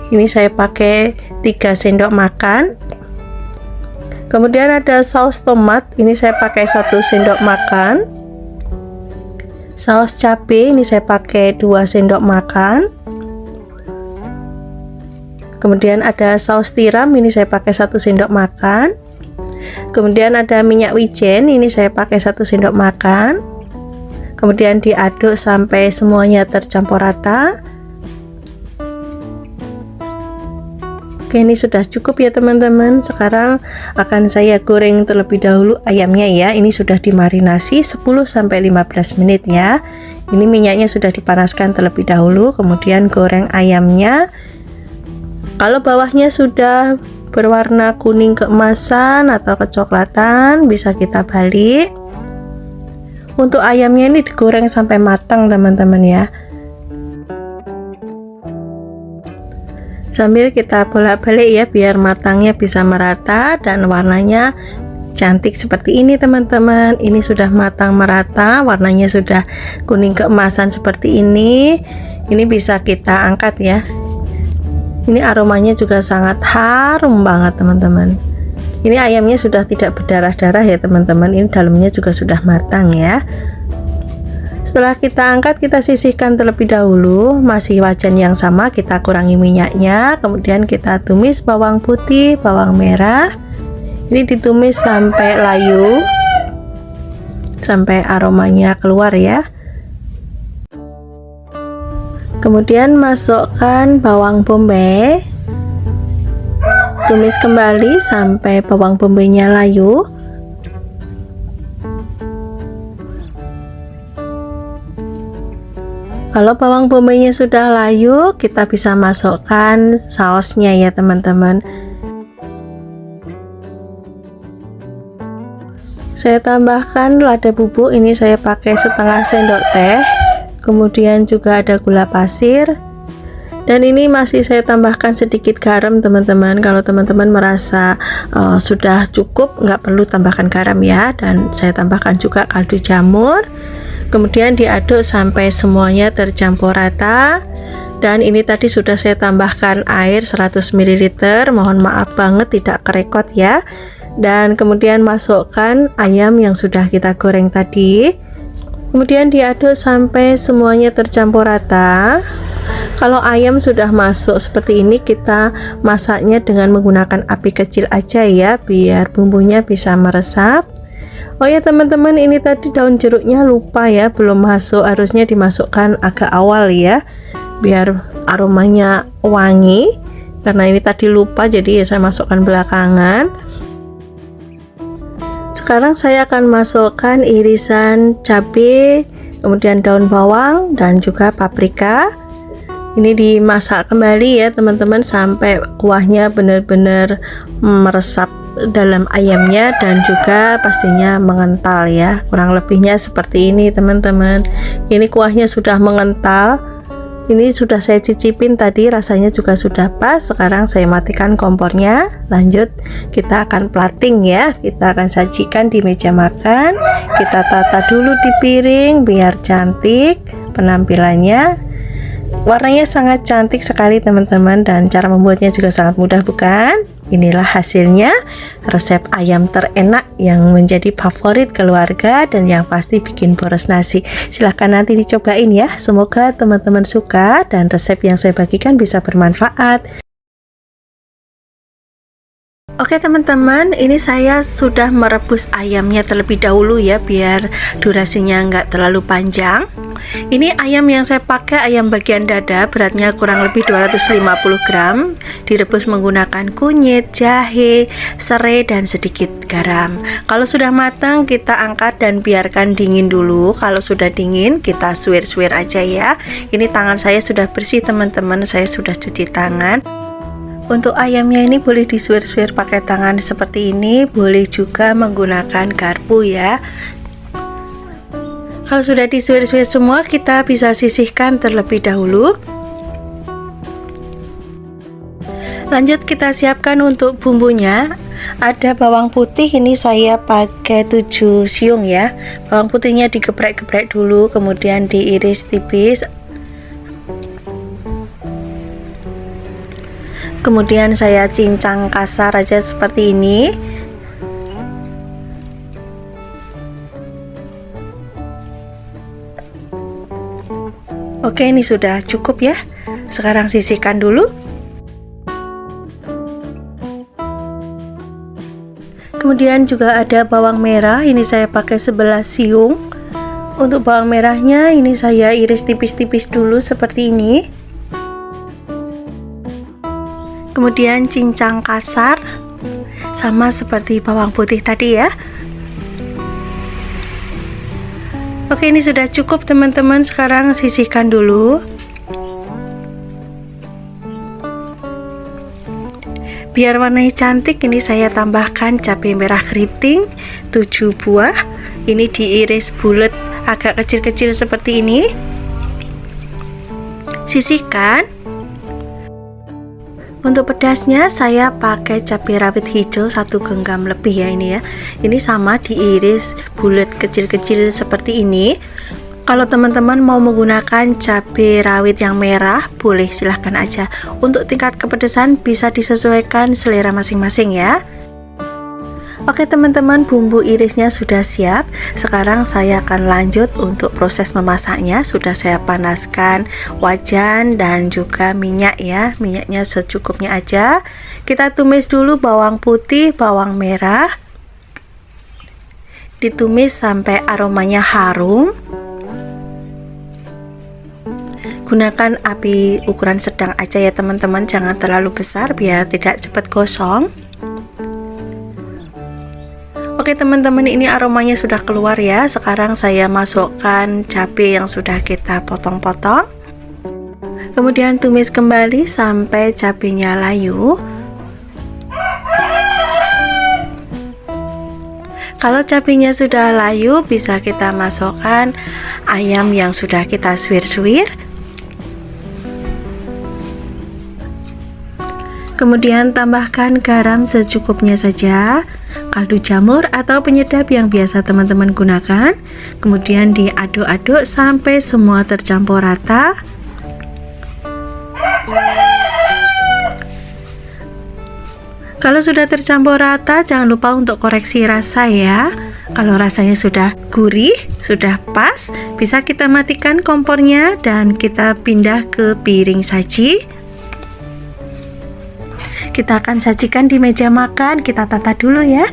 Ini saya pakai 3 sendok makan. Kemudian ada saus tomat, ini saya pakai 1 sendok makan. Saus cabai ini saya pakai 2 sendok makan. Kemudian ada saus tiram, ini saya pakai 1 sendok makan. Kemudian ada minyak wijen, ini saya pakai 1 sendok makan. Kemudian diaduk sampai semuanya tercampur rata. Oke, ini sudah cukup ya teman-teman. Sekarang akan saya goreng terlebih dahulu ayamnya ya. Ini sudah dimarinasi 10-15 menit ya. Ini minyaknya sudah dipanaskan terlebih dahulu. Kemudian goreng ayamnya. Kalau bawahnya sudah berwarna kuning keemasan atau kecoklatan, bisa kita balik. Untuk ayamnya ini digoreng sampai matang teman-teman ya. Sambil kita bolak-balik ya, biar matangnya bisa merata dan warnanya cantik seperti ini teman-teman. Ini sudah matang merata, warnanya sudah kuning keemasan seperti ini. Ini bisa kita angkat ya. Ini aromanya juga sangat harum banget teman-teman. Ini ayamnya sudah tidak berdarah-darah ya teman-teman. Ini dalamnya juga sudah matang ya. Setelah kita angkat, kita sisihkan terlebih dahulu. Masih wajan yang sama, kita kurangi minyaknya. Kemudian kita tumis bawang putih, bawang merah. Ini ditumis sampai layu, sampai aromanya keluar ya. Kemudian masukkan bawang bombay. Tumis kembali sampai bawang bombaynya layu. Kalau bawang bombaynya sudah layu, kita bisa masukkan sausnya ya teman-teman. Saya tambahkan lada bubuk, ini saya pakai setengah sendok teh. Kemudian juga ada gula pasir. Dan ini masih saya tambahkan sedikit garam teman-teman. Kalau teman-teman merasa sudah cukup, nggak perlu tambahkan garam ya. Dan saya tambahkan juga kaldu jamur. Kemudian diaduk sampai semuanya tercampur rata. Dan ini tadi sudah saya tambahkan air 100 ml. Mohon maaf banget tidak kerekot ya. Dan kemudian masukkan ayam yang sudah kita goreng tadi. Kemudian diaduk sampai semuanya tercampur rata. Kalau ayam sudah masuk seperti ini, kita masaknya dengan menggunakan api kecil aja ya, biar bumbunya bisa meresap. Oh ya teman-teman, ini tadi daun jeruknya lupa ya, belum masuk, harusnya dimasukkan agak awal ya, biar aromanya wangi. Karena ini tadi lupa, jadi ya saya masukkan belakangan. Sekarang saya akan masukkan irisan cabai, kemudian daun bawang dan juga paprika. Ini dimasak kembali ya teman-teman sampai kuahnya benar-benar meresap dalam ayamnya dan juga pastinya mengental ya. Kurang lebihnya seperti ini teman-teman. Ini kuahnya sudah mengental. Ini sudah saya cicipin tadi, rasanya juga sudah pas. Sekarang saya matikan kompornya. Lanjut kita akan plating ya. Kita akan sajikan di meja makan. Kita tata dulu di piring biar cantik penampilannya. Warnanya sangat cantik sekali teman-teman, dan cara membuatnya juga sangat mudah bukan? Inilah hasilnya, resep ayam terenak yang menjadi favorit keluarga dan yang pasti bikin boros nasi. Silahkan nanti dicobain ya. Semoga teman-teman suka dan resep yang saya bagikan bisa bermanfaat. Oke teman-teman, ini saya sudah merebus ayamnya terlebih dahulu ya, biar durasinya nggak terlalu panjang. Ini ayam yang saya pakai ayam bagian dada, beratnya kurang lebih 250 gram. Direbus menggunakan kunyit, jahe, serai dan sedikit garam. Kalau sudah matang kita angkat dan biarkan dingin dulu. Kalau sudah dingin kita suwir-suwir aja ya. Ini tangan saya sudah bersih teman-teman, saya sudah cuci tangan. Untuk ayamnya ini boleh disuir-suir pakai tangan seperti ini, boleh juga menggunakan garpu ya. Kalau sudah disuir-suir semua, kita bisa sisihkan terlebih dahulu. Lanjut kita siapkan untuk bumbunya. Ada bawang putih, ini saya pakai 7 siung ya. Bawang putihnya digeprek-geprek dulu, kemudian diiris tipis. Kemudian saya cincang kasar aja seperti ini. Oke, ini sudah cukup ya. Sekarang sisihkan dulu. Kemudian juga ada bawang merah, ini saya pakai 11 siung. Untuk bawang merahnya ini saya iris tipis-tipis dulu seperti ini. Kemudian cincang kasar, sama seperti bawang putih tadi ya. Oke, ini sudah cukup teman-teman. Sekarang sisihkan dulu. Biar warnanya cantik, ini saya tambahkan cabai merah keriting 7 buah. Ini diiris bulat agak kecil-kecil seperti ini. Sisihkan. Untuk pedasnya saya pakai cabai rawit hijau 1 genggam lebih ya ini ya. Ini sama diiris bulat kecil-kecil seperti ini. Kalau teman-teman mau menggunakan cabai rawit yang merah, boleh silahkan aja. Untuk tingkat kepedasan bisa disesuaikan selera masing-masing ya. Oke teman-teman, bumbu irisnya sudah siap. Sekarang saya akan lanjut untuk proses memasaknya. Sudah saya panaskan wajan dan juga minyak ya. Minyaknya secukupnya aja. Kita tumis dulu bawang putih, bawang merah. Ditumis sampai aromanya harum. Gunakan api ukuran sedang aja ya teman-teman, jangan terlalu besar biar tidak cepat gosong. Oke teman-teman, ini aromanya sudah keluar ya. Sekarang saya masukkan cabai yang sudah kita potong-potong. Kemudian tumis kembali sampai cabainya layu. Kalau cabainya sudah layu, bisa kita masukkan ayam yang sudah kita suwir-suwir. Kemudian tambahkan garam secukupnya saja, kaldu jamur atau penyedap yang biasa teman-teman gunakan. Kemudian diaduk-aduk sampai semua tercampur rata. Kalau sudah tercampur rata, jangan lupa untuk koreksi rasa ya. Kalau rasanya sudah gurih, sudah pas, bisa kita matikan kompornya dan kita pindah ke piring saji. Kita akan sajikan di meja makan. Kita tata dulu ya.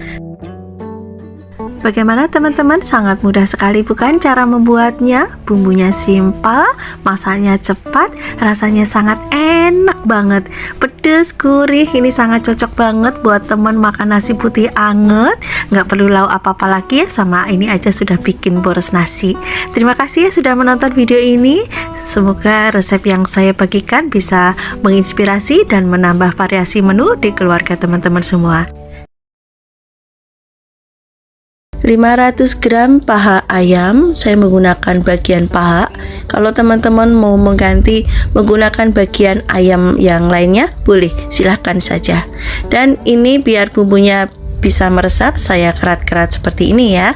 Bagaimana teman-teman? Sangat mudah sekali bukan cara membuatnya? Bumbunya simpel, masaknya cepat, rasanya sangat enak banget. Pedas, gurih, ini sangat cocok banget buat teman makan nasi putih anget. Nggak perlu lauk apa-apa lagi ya, sama ini aja sudah bikin boros nasi. Terima kasih ya sudah menonton video ini. Semoga resep yang saya bagikan bisa menginspirasi dan menambah variasi menu di keluarga teman-teman semua. 500 gram paha ayam, saya menggunakan bagian paha. Kalau teman-teman mau mengganti menggunakan bagian ayam yang lainnya, boleh, silahkan saja. Dan ini biar bumbunya bisa meresap, saya kerat-kerat seperti ini ya.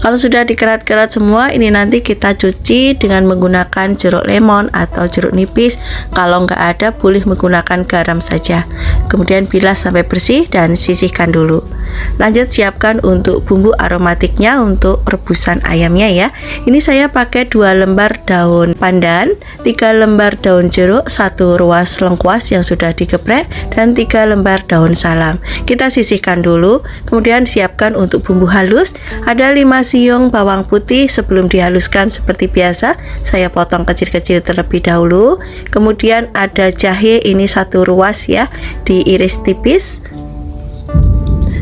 Kalau sudah dikerat-kerat semua, ini nanti kita cuci dengan menggunakan jeruk lemon atau jeruk nipis. Kalau nggak ada, boleh menggunakan garam saja. Kemudian bilas sampai bersih dan sisihkan dulu. Lanjut siapkan untuk bumbu aromatiknya untuk rebusan ayamnya ya. Ini saya pakai 2 lembar daun pandan, 3 lembar daun jeruk, 1 ruas lengkuas yang sudah digeprek, dan 3 lembar daun salam. Kita sisihkan dulu. Kemudian siapkan untuk bumbu halus. Ada 5 siung bawang putih. Sebelum dihaluskan seperti biasa, saya potong kecil-kecil terlebih dahulu. Kemudian ada jahe, ini 1 ruas ya, diiris tipis.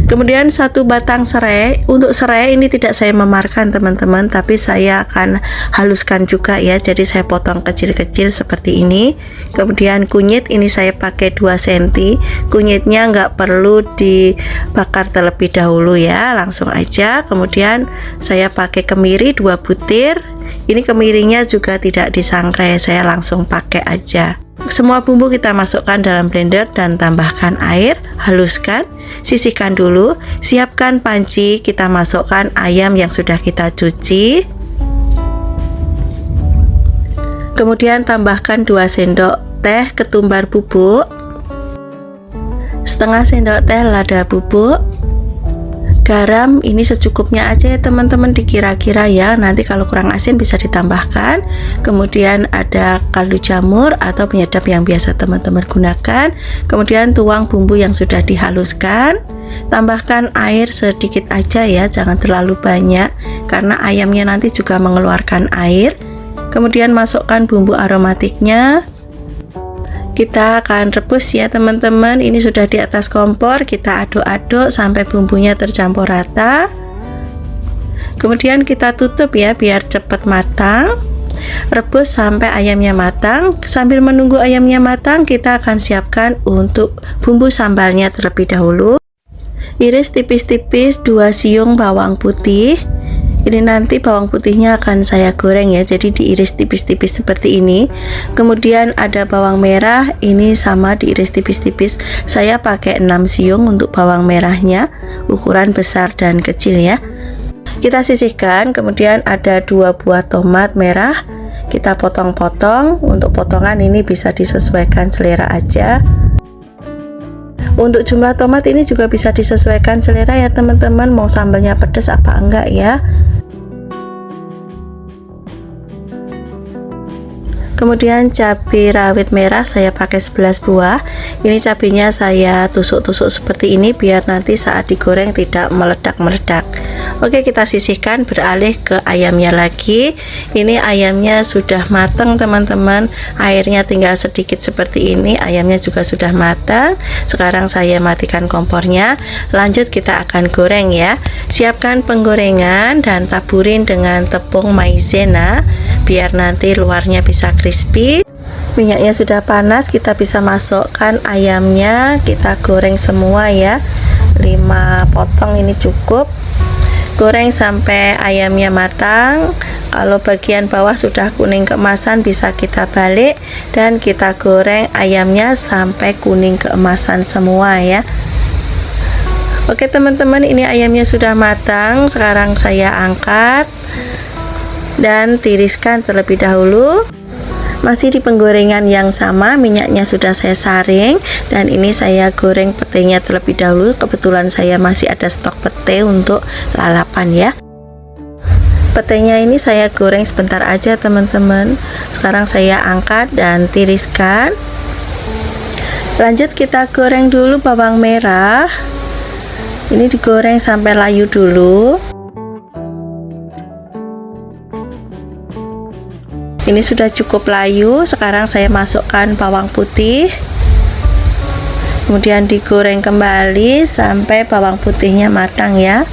Kemudian 1 batang serai. Untuk serai ini tidak saya memarkan teman-teman, tapi saya akan haluskan juga ya, jadi saya potong kecil-kecil seperti ini. Kemudian kunyit, ini saya pakai 2 cm. Kunyitnya nggak perlu dibakar terlebih dahulu ya, langsung aja. Kemudian saya pakai kemiri 2 butir. Ini kemirinya juga tidak disangrai, saya langsung pakai aja. Semua bumbu kita masukkan dalam blender dan tambahkan air, haluskan, sisihkan dulu. Siapkan panci, kita masukkan ayam yang sudah kita cuci. Kemudian tambahkan 2 sendok teh ketumbar bubuk, setengah sendok teh lada bubuk. Garam ini secukupnya aja ya teman-teman, dikira-kira ya, nanti kalau kurang asin bisa ditambahkan. Kemudian ada kaldu jamur atau penyedap yang biasa teman-teman gunakan. Kemudian tuang bumbu yang sudah dihaluskan, tambahkan air sedikit aja ya, jangan terlalu banyak karena ayamnya nanti juga mengeluarkan air. Kemudian masukkan bumbu aromatiknya. Kita akan rebus ya teman-teman. Ini sudah di atas kompor, kita aduk-aduk sampai bumbunya tercampur rata. Kemudian kita tutup ya biar cepat matang. Rebus sampai ayamnya matang. Sambil menunggu ayamnya matang, kita akan siapkan untuk bumbu sambalnya terlebih dahulu. Iris tipis-tipis 2 siung bawang putih. Ini nanti bawang putihnya akan saya goreng ya, jadi diiris tipis-tipis seperti ini. Kemudian ada bawang merah, ini sama diiris tipis-tipis. Saya pakai 6 siung untuk bawang merahnya, ukuran besar dan kecil ya. Kita sisihkan. Kemudian ada 2 buah tomat merah, kita potong-potong. Untuk potongan ini bisa disesuaikan selera aja. Untuk jumlah tomat ini juga bisa disesuaikan selera ya teman-teman, mau sambalnya pedas apa enggak ya. Kemudian cabai rawit merah saya pakai 11 buah. Ini cabenya saya tusuk-tusuk seperti ini biar nanti saat digoreng tidak meledak-meledak. Oke, kita sisihkan, beralih ke ayamnya lagi. Ini ayamnya sudah matang teman-teman, airnya tinggal sedikit seperti ini. Ayamnya juga sudah matang. Sekarang saya matikan kompornya. Lanjut kita akan goreng ya. Siapkan penggorengan dan taburin dengan tepung maizena biar nanti luarnya bisa crispy. Minyaknya sudah panas, kita bisa masukkan ayamnya, kita goreng semua ya. 5 potong ini cukup. Goreng sampai ayamnya matang. Kalau bagian bawah sudah kuning keemasan bisa kita balik dan kita goreng ayamnya sampai kuning keemasan semua ya. Oke teman-teman, ini ayamnya sudah matang. Sekarang saya angkat dan tiriskan terlebih dahulu. Masih di penggorengan yang sama, minyaknya sudah saya saring dan ini saya goreng petenya terlebih dahulu. Kebetulan saya masih ada stok pete untuk lalapan ya. Petenya ini saya goreng sebentar aja teman-teman. Sekarang saya angkat dan tiriskan. Lanjut kita goreng dulu bawang merah. Ini digoreng sampai layu dulu. Ini sudah cukup layu. Sekarang saya masukkan bawang putih, kemudian digoreng kembali sampai bawang putihnya matang ya.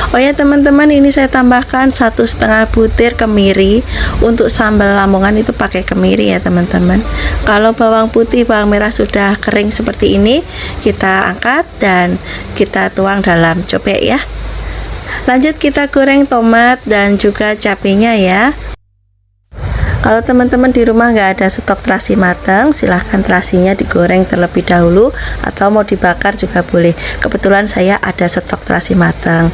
Oh ya teman-teman, ini saya tambahkan 1,5 butir kemiri. Untuk sambal Lamongan itu pakai kemiri ya teman-teman. Kalau bawang putih, bawang merah sudah kering seperti ini, kita angkat dan kita tuang dalam cobek ya. Lanjut kita goreng tomat dan juga cabenya ya. Kalau teman-teman di rumah nggak ada stok terasi matang, silahkan terasinya digoreng terlebih dahulu atau mau dibakar juga boleh. Kebetulan saya ada stok terasi matang.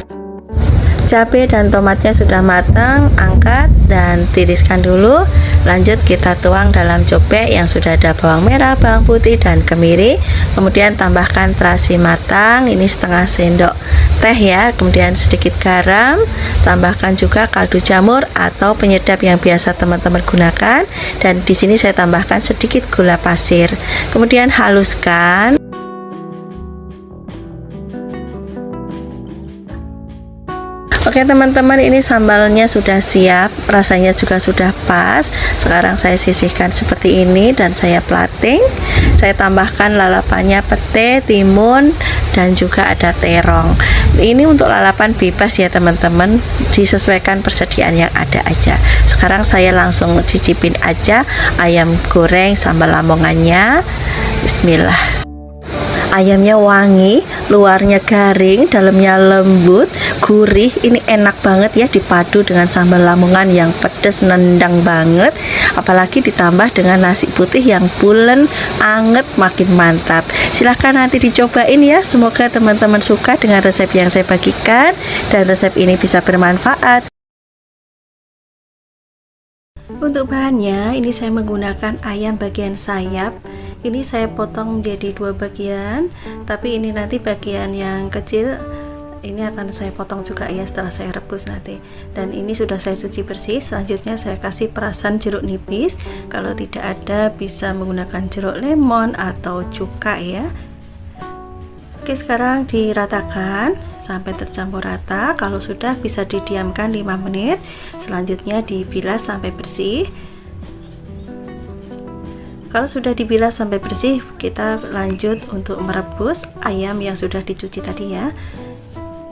Cabai dan tomatnya sudah matang, angkat dan tiriskan dulu. Lanjut kita tuang dalam cobek yang sudah ada bawang merah, bawang putih dan kemiri. Kemudian tambahkan terasi matang, ini setengah sendok teh ya. Kemudian sedikit garam, tambahkan juga kaldu jamur atau penyedap yang biasa teman-teman gunakan. Dan di sini saya tambahkan sedikit gula pasir. Kemudian haluskan. Oke teman-teman, ini sambalnya sudah siap, rasanya juga sudah pas. Sekarang saya sisihkan seperti ini dan saya plating. Saya tambahkan lalapannya pete, timun dan juga ada terong. Ini untuk lalapan bebas ya teman-teman, disesuaikan persediaan yang ada aja. Sekarang saya langsung cicipin aja ayam goreng sambal Lamongannya. Bismillah. Ayamnya wangi, luarnya garing, dalamnya lembut, gurih. Ini enak banget ya dipadu dengan sambal Lamongan yang pedas nendang banget. Apalagi ditambah dengan nasi putih yang pulen, anget, makin mantap. Silahkan nanti dicobain ya. Semoga teman-teman suka dengan resep yang saya bagikan dan resep ini bisa bermanfaat. Untuk bahannya, ini saya menggunakan ayam bagian sayap. Ini saya potong menjadi 2 bagian, tapi ini nanti bagian yang kecil ini akan saya potong juga ya setelah saya rebus nanti. Dan ini sudah saya cuci bersih. Selanjutnya saya kasih perasan jeruk nipis. Kalau tidak ada bisa menggunakan jeruk lemon atau cuka ya. Oke, sekarang diratakan sampai tercampur rata. Kalau sudah bisa didiamkan 5 menit. Selanjutnya dibilas sampai bersih. Kalau sudah dibilas sampai bersih, kita lanjut untuk merebus ayam yang sudah dicuci tadi ya.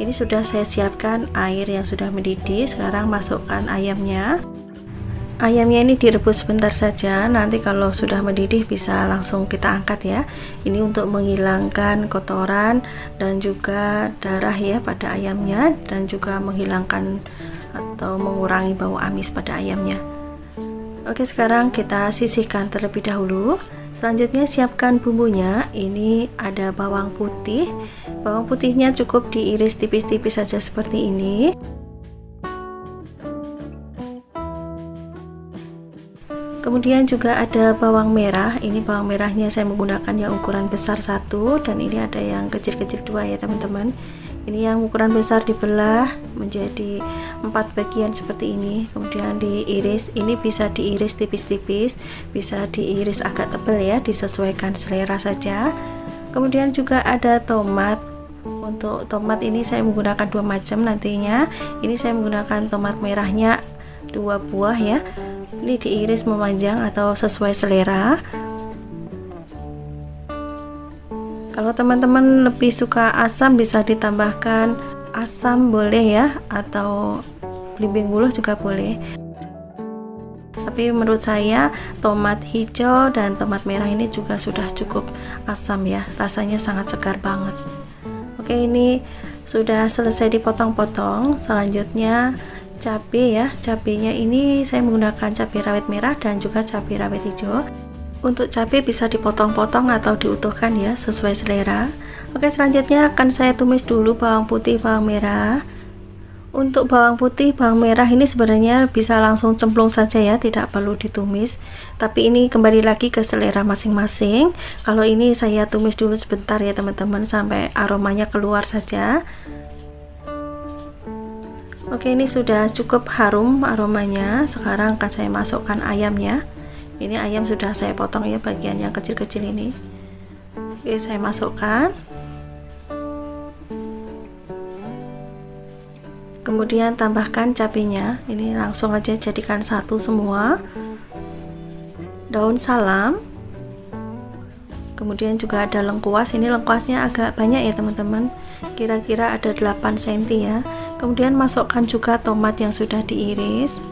Ini sudah saya siapkan air yang sudah mendidih. Sekarang masukkan ayamnya. Ayamnya ini direbus sebentar saja, nanti kalau sudah mendidih bisa langsung kita angkat ya. Ini untuk menghilangkan kotoran dan juga darah ya pada ayamnya, dan juga menghilangkan atau mengurangi bau amis pada ayamnya. Oke, sekarang kita sisihkan terlebih dahulu. Selanjutnya siapkan bumbunya. Ini ada bawang putih. Bawang putihnya cukup diiris tipis-tipis saja seperti ini. Kemudian juga ada bawang merah. Ini bawang merahnya saya menggunakan yang ukuran besar 1, dan ini ada yang kecil-kecil 2 ya teman-teman. Ini yang ukuran besar dibelah menjadi 4 bagian seperti ini, kemudian diiris. Ini bisa diiris tipis-tipis, bisa diiris agak tebal ya, disesuaikan selera saja. Kemudian juga ada tomat. Untuk tomat ini saya menggunakan 2 macam nantinya. Ini saya menggunakan tomat merahnya 2 buah ya. Ini diiris memanjang atau sesuai selera. Kalau teman-teman lebih suka asam bisa ditambahkan asam boleh ya, atau belimbing buluh juga boleh. Tapi menurut saya tomat hijau dan tomat merah ini juga sudah cukup asam ya, rasanya sangat segar banget. Oke, ini sudah selesai dipotong-potong. Selanjutnya cabai ya, cabenya ini saya menggunakan cabai rawit merah dan juga cabai rawit hijau. Untuk cabai bisa dipotong-potong atau diutuhkan ya, sesuai selera. Oke, selanjutnya akan saya tumis dulu bawang putih, bawang merah. Untuk bawang putih, bawang merah ini sebenarnya bisa langsung cemplung saja ya, tidak perlu ditumis. Tapi ini kembali lagi ke selera masing-masing. Kalau ini saya tumis dulu sebentar ya teman-teman, sampai aromanya keluar saja. Oke, ini sudah cukup harum aromanya. Sekarang akan saya masukkan ayamnya. Ini ayam sudah saya potong ya, bagian yang kecil-kecil ini. Oke, saya masukkan. Kemudian tambahkan cabenya. Ini langsung aja jadikan satu semua. Daun salam. Kemudian juga ada lengkuas. Ini lengkuasnya agak banyak ya teman-teman. Kira-kira ada 8 cm ya. Kemudian masukkan juga tomat yang sudah diiris.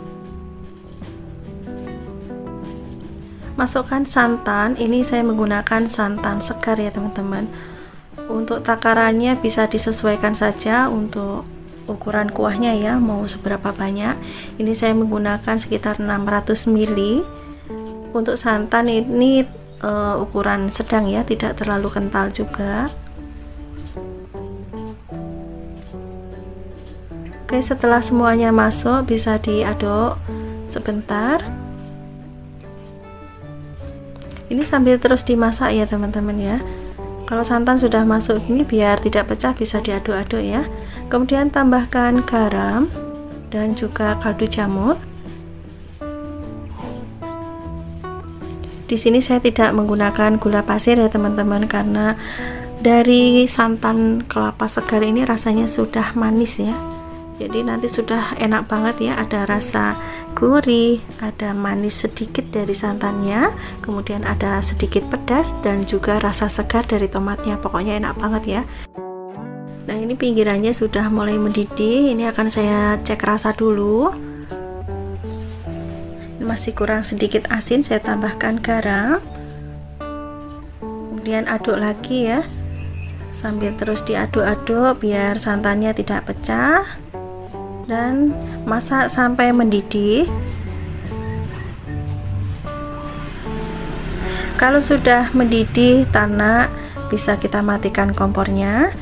Masukkan santan. Ini saya menggunakan santan segar ya teman-teman. Untuk takarannya bisa disesuaikan saja untuk ukuran kuahnya ya, mau seberapa banyak. Ini saya menggunakan sekitar 600 ml. Untuk santan ini ukuran sedang ya, tidak terlalu kental juga. Oke, setelah semuanya masuk bisa diaduk sebentar. Ini sambil terus dimasak ya teman-teman ya. Kalau santan sudah masuk ini, biar tidak pecah bisa diaduk-aduk ya. Kemudian tambahkan garam dan juga kaldu jamur. Di sini saya tidak menggunakan gula pasir ya teman-teman, karena dari santan kelapa segar ini rasanya sudah manis ya. Jadi nanti sudah enak banget ya, ada rasa gurih, ada manis sedikit dari santannya, kemudian ada sedikit pedas dan juga rasa segar dari tomatnya. Pokoknya enak banget ya. Nah, ini pinggirannya sudah mulai mendidih. Ini akan saya cek rasa dulu. Masih kurang sedikit asin, saya tambahkan garam. Kemudian aduk lagi ya. Sambil terus diaduk-aduk biar santannya tidak pecah. Dan masak sampai mendidih. Kalau sudah mendidih tanak, bisa kita matikan kompornya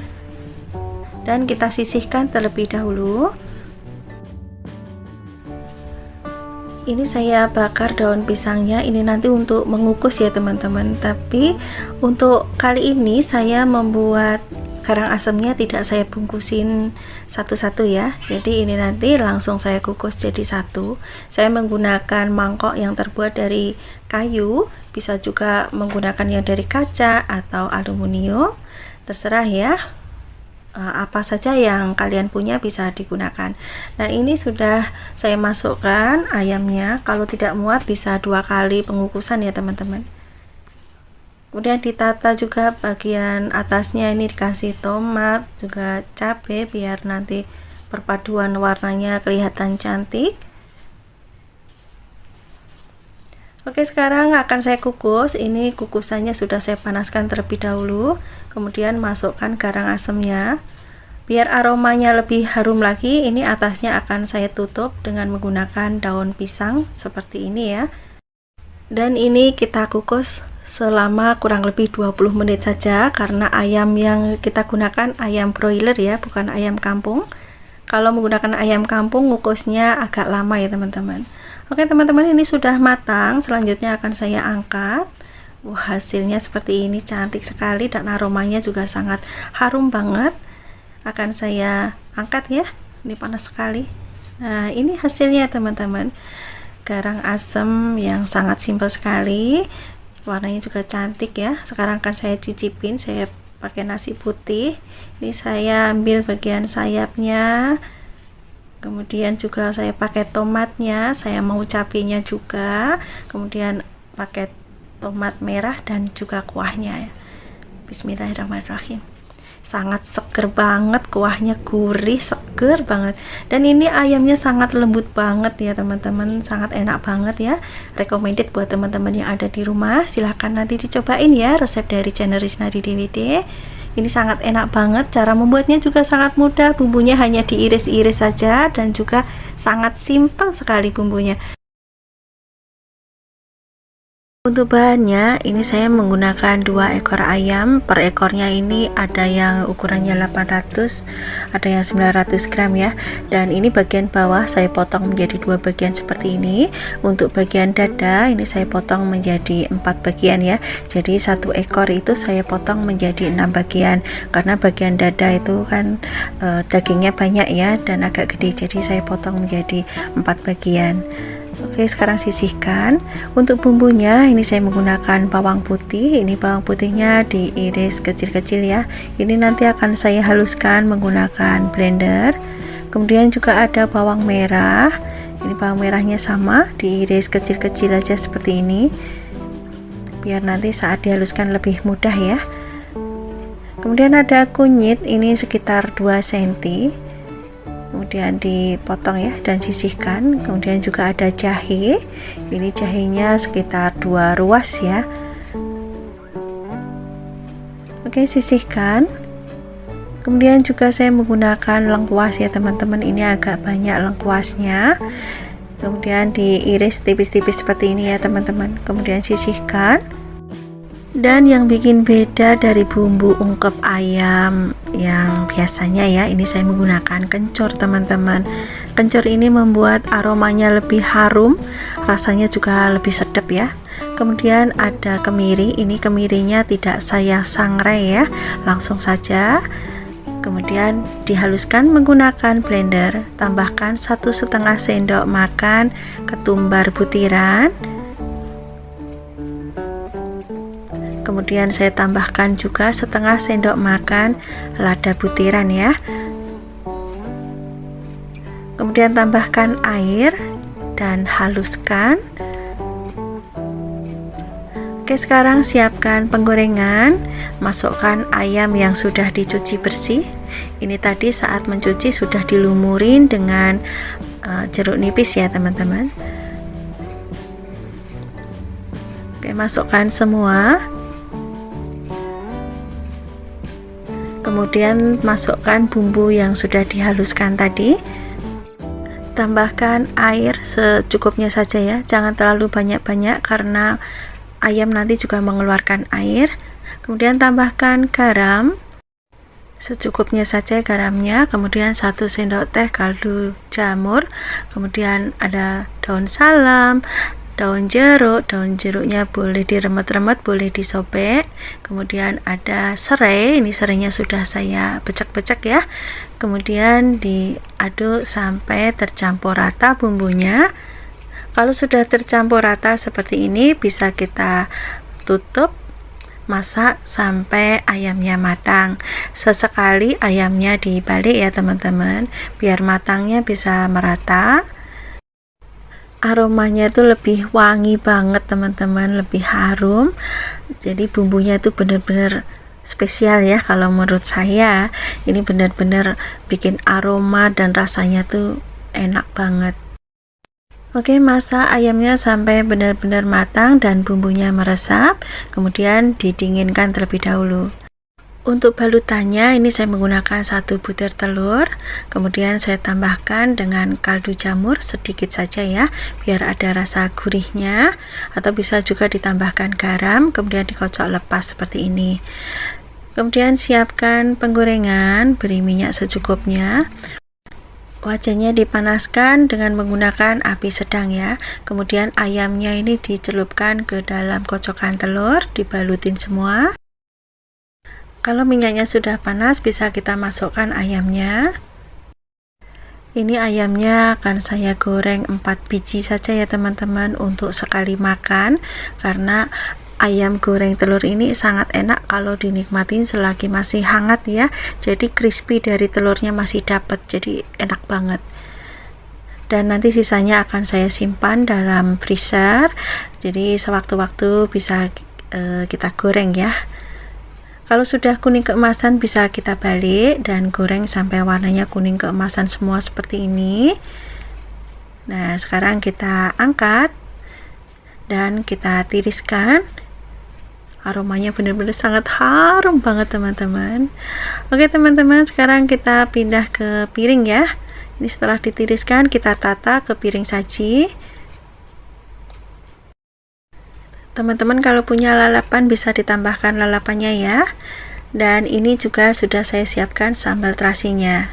dan kita sisihkan terlebih dahulu. Ini saya bakar daun pisangnya, ini nanti untuk mengukus ya teman-teman. Tapi untuk kali ini saya membuat karangasemnya tidak saya bungkusin satu-satu ya. Jadi ini nanti langsung saya kukus jadi satu. Saya menggunakan mangkok yang terbuat dari kayu, bisa juga menggunakan yang dari kaca atau aluminium, terserah ya. Apa saja yang kalian punya bisa digunakan. Nah, ini sudah saya masukkan ayamnya. Kalau tidak muat bisa 2 kali pengukusan ya teman-teman. Kemudian ditata juga bagian atasnya, ini dikasih tomat juga cabai biar nanti perpaduan warnanya kelihatan cantik. Oke, sekarang akan saya kukus. Ini kukusannya sudah saya panaskan terlebih dahulu. Kemudian masukkan garang asemnya. Biar aromanya lebih harum lagi, ini atasnya akan saya tutup dengan menggunakan daun pisang seperti ini ya. Dan ini kita kukus selama kurang lebih 20 menit saja, karena ayam yang kita gunakan ayam broiler ya, bukan ayam kampung. Kalau menggunakan ayam kampung, ngukusnya agak lama ya teman-teman. Oke teman-teman, ini sudah matang. Selanjutnya akan saya angkat. Wah, hasilnya seperti ini, cantik sekali dan aromanya juga sangat harum banget. Akan saya angkat ya. Ini panas sekali. Nah, ini hasilnya teman-teman. Garang asem yang sangat simpel sekali. Warnanya juga cantik ya. Sekarang akan saya cicipin. Saya pakai nasi putih. Ini saya ambil bagian sayapnya. Kemudian juga saya pakai tomatnya, saya mau cabenya juga, kemudian pakai tomat merah dan juga kuahnya ya. Bismillahirrahmanirrahim. Sangat seger banget, kuahnya gurih, seger banget. Dan ini ayamnya sangat lembut banget ya teman-teman, sangat enak banget ya. Recommended buat teman-teman yang ada di rumah. Silahkan nanti dicobain ya resep dari channel Risnadi DWD. Ini sangat enak banget, cara membuatnya juga sangat mudah, bumbunya hanya diiris-iris saja dan juga sangat simpel sekali bumbunya. Untuk bahannya, ini saya menggunakan 2 ekor ayam. Per ekornya ini ada yang ukurannya 800, ada yang 900 gram ya. Dan ini bagian bawah saya potong menjadi 2 bagian seperti ini. Untuk bagian dada ini saya potong menjadi 4 bagian ya. Jadi 1 ekor itu saya potong menjadi 6 bagian, karena bagian dada itu kan dagingnya banyak ya dan agak gede, jadi saya potong menjadi 4 bagian. Oke, sekarang sisihkan. Untuk bumbunya ini saya menggunakan bawang putih. Ini bawang putihnya diiris kecil-kecil ya. Ini nanti akan saya haluskan menggunakan blender. Kemudian juga ada bawang merah. Ini bawang merahnya sama, diiris kecil-kecil aja seperti ini. Biar nanti saat dihaluskan lebih mudah ya. Kemudian ada kunyit, ini sekitar 2 cm. Kemudian dipotong ya dan sisihkan. Kemudian juga ada jahe, ini jahenya sekitar 2 ruas ya. Oke, sisihkan. Kemudian juga saya menggunakan lengkuas ya teman-teman, ini agak banyak lengkuasnya. Kemudian diiris tipis-tipis seperti ini ya teman-teman. Kemudian sisihkan. Dan yang bikin beda dari bumbu ungkep ayam yang biasanya ya, ini saya menggunakan kencur teman-teman. Kencur ini membuat aromanya lebih harum, rasanya juga lebih sedap ya. Kemudian ada kemiri, ini kemirinya tidak saya sangrai ya, langsung saja. Kemudian dihaluskan menggunakan blender. Tambahkan 1,5 sendok makan ketumbar butiran. Kemudian saya tambahkan juga 1/2 sendok makan lada butiran ya. Kemudian tambahkan air dan haluskan. Oke, sekarang siapkan penggorengan. Masukkan ayam yang sudah dicuci bersih. Ini tadi saat mencuci sudah dilumurin dengan jeruk nipis ya teman-teman. Oke, masukkan semua. Kemudian masukkan bumbu yang sudah dihaluskan tadi. Tambahkan air secukupnya saja ya, jangan terlalu banyak-banyak karena ayam nanti juga mengeluarkan air. Kemudian tambahkan garam secukupnya saja garamnya. Kemudian 1 sendok teh kaldu jamur. Kemudian ada daun salam, daun jeruk. Daun jeruknya boleh diremet-remet, boleh disobek. Kemudian ada serai, ini serainya sudah saya becek-becek ya. Kemudian diaduk sampai tercampur rata bumbunya. Kalau sudah tercampur rata seperti ini, bisa kita tutup, masak sampai ayamnya matang. Sesekali ayamnya dibalik ya teman-teman, biar matangnya bisa merata. Aromanya itu lebih wangi banget teman-teman, lebih harum. Jadi bumbunya itu benar-benar spesial ya, kalau menurut saya ini benar-benar bikin aroma dan rasanya tuh enak banget. Oke, masak ayamnya sampai benar-benar matang dan bumbunya meresap, kemudian didinginkan terlebih dahulu. Untuk balutannya ini saya menggunakan 1 butir telur, kemudian saya tambahkan dengan kaldu jamur sedikit saja ya, biar ada rasa gurihnya, atau bisa juga ditambahkan garam, kemudian dikocok lepas seperti ini. Kemudian siapkan penggorengan, beri minyak secukupnya. Wajannya dipanaskan dengan menggunakan api sedang ya. Kemudian ayamnya ini dicelupkan ke dalam kocokan telur, dibalutin semua. Kalau minyaknya sudah panas, bisa kita masukkan ayamnya. Ini ayamnya akan saya goreng 4 biji saja ya teman-teman, untuk sekali makan, karena ayam goreng telur ini sangat enak kalau dinikmatin selagi masih hangat ya. Jadi crispy dari telurnya masih dapat, jadi enak banget. Dan nanti sisanya akan saya simpan dalam freezer, jadi sewaktu-waktu bisa kita goreng ya. Kalau sudah kuning keemasan bisa kita balik dan goreng sampai warnanya kuning keemasan semua seperti ini. Nah, sekarang kita angkat dan kita tiriskan. Aromanya benar-benar sangat harum banget teman-teman. Oke teman-teman, sekarang kita pindah ke piring ya. Ini setelah ditiriskan kita tata ke piring saji. Teman-teman kalau punya lalapan bisa ditambahkan lalapannya ya. Dan ini juga sudah saya siapkan sambal terasinya.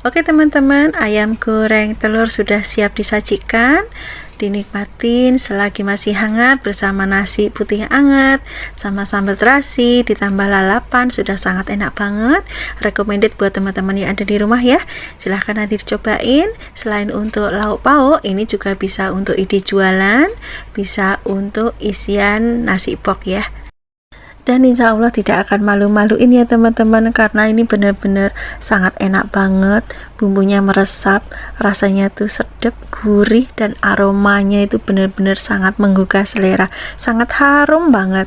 Oke teman-teman, ayam goreng telur sudah siap disajikan. Dinikmatin selagi masih hangat bersama nasi putih hangat sama sambal terasi ditambah lalapan, sudah sangat enak banget. Recommended buat teman-teman yang ada di rumah ya. Silahkan nanti dicobain. Selain untuk lauk pauk, ini juga bisa untuk ide jualan, bisa untuk isian nasi pok ya. Dan insya Allah tidak akan malu-maluin ya teman-teman, karena ini benar-benar sangat enak banget. Bumbunya meresap, rasanya tuh sedap, gurih, dan aromanya itu benar-benar sangat menggugah selera, sangat harum banget.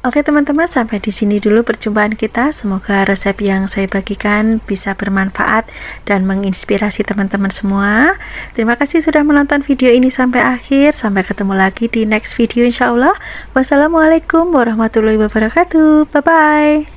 Oke teman-teman, sampai di sini dulu perjumpaan kita. Semoga resep yang saya bagikan bisa bermanfaat dan menginspirasi teman-teman semua. Terima kasih sudah menonton video ini sampai akhir. Sampai ketemu lagi di next video insya Allah. Wassalamualaikum warahmatullahi wabarakatuh. Bye-bye.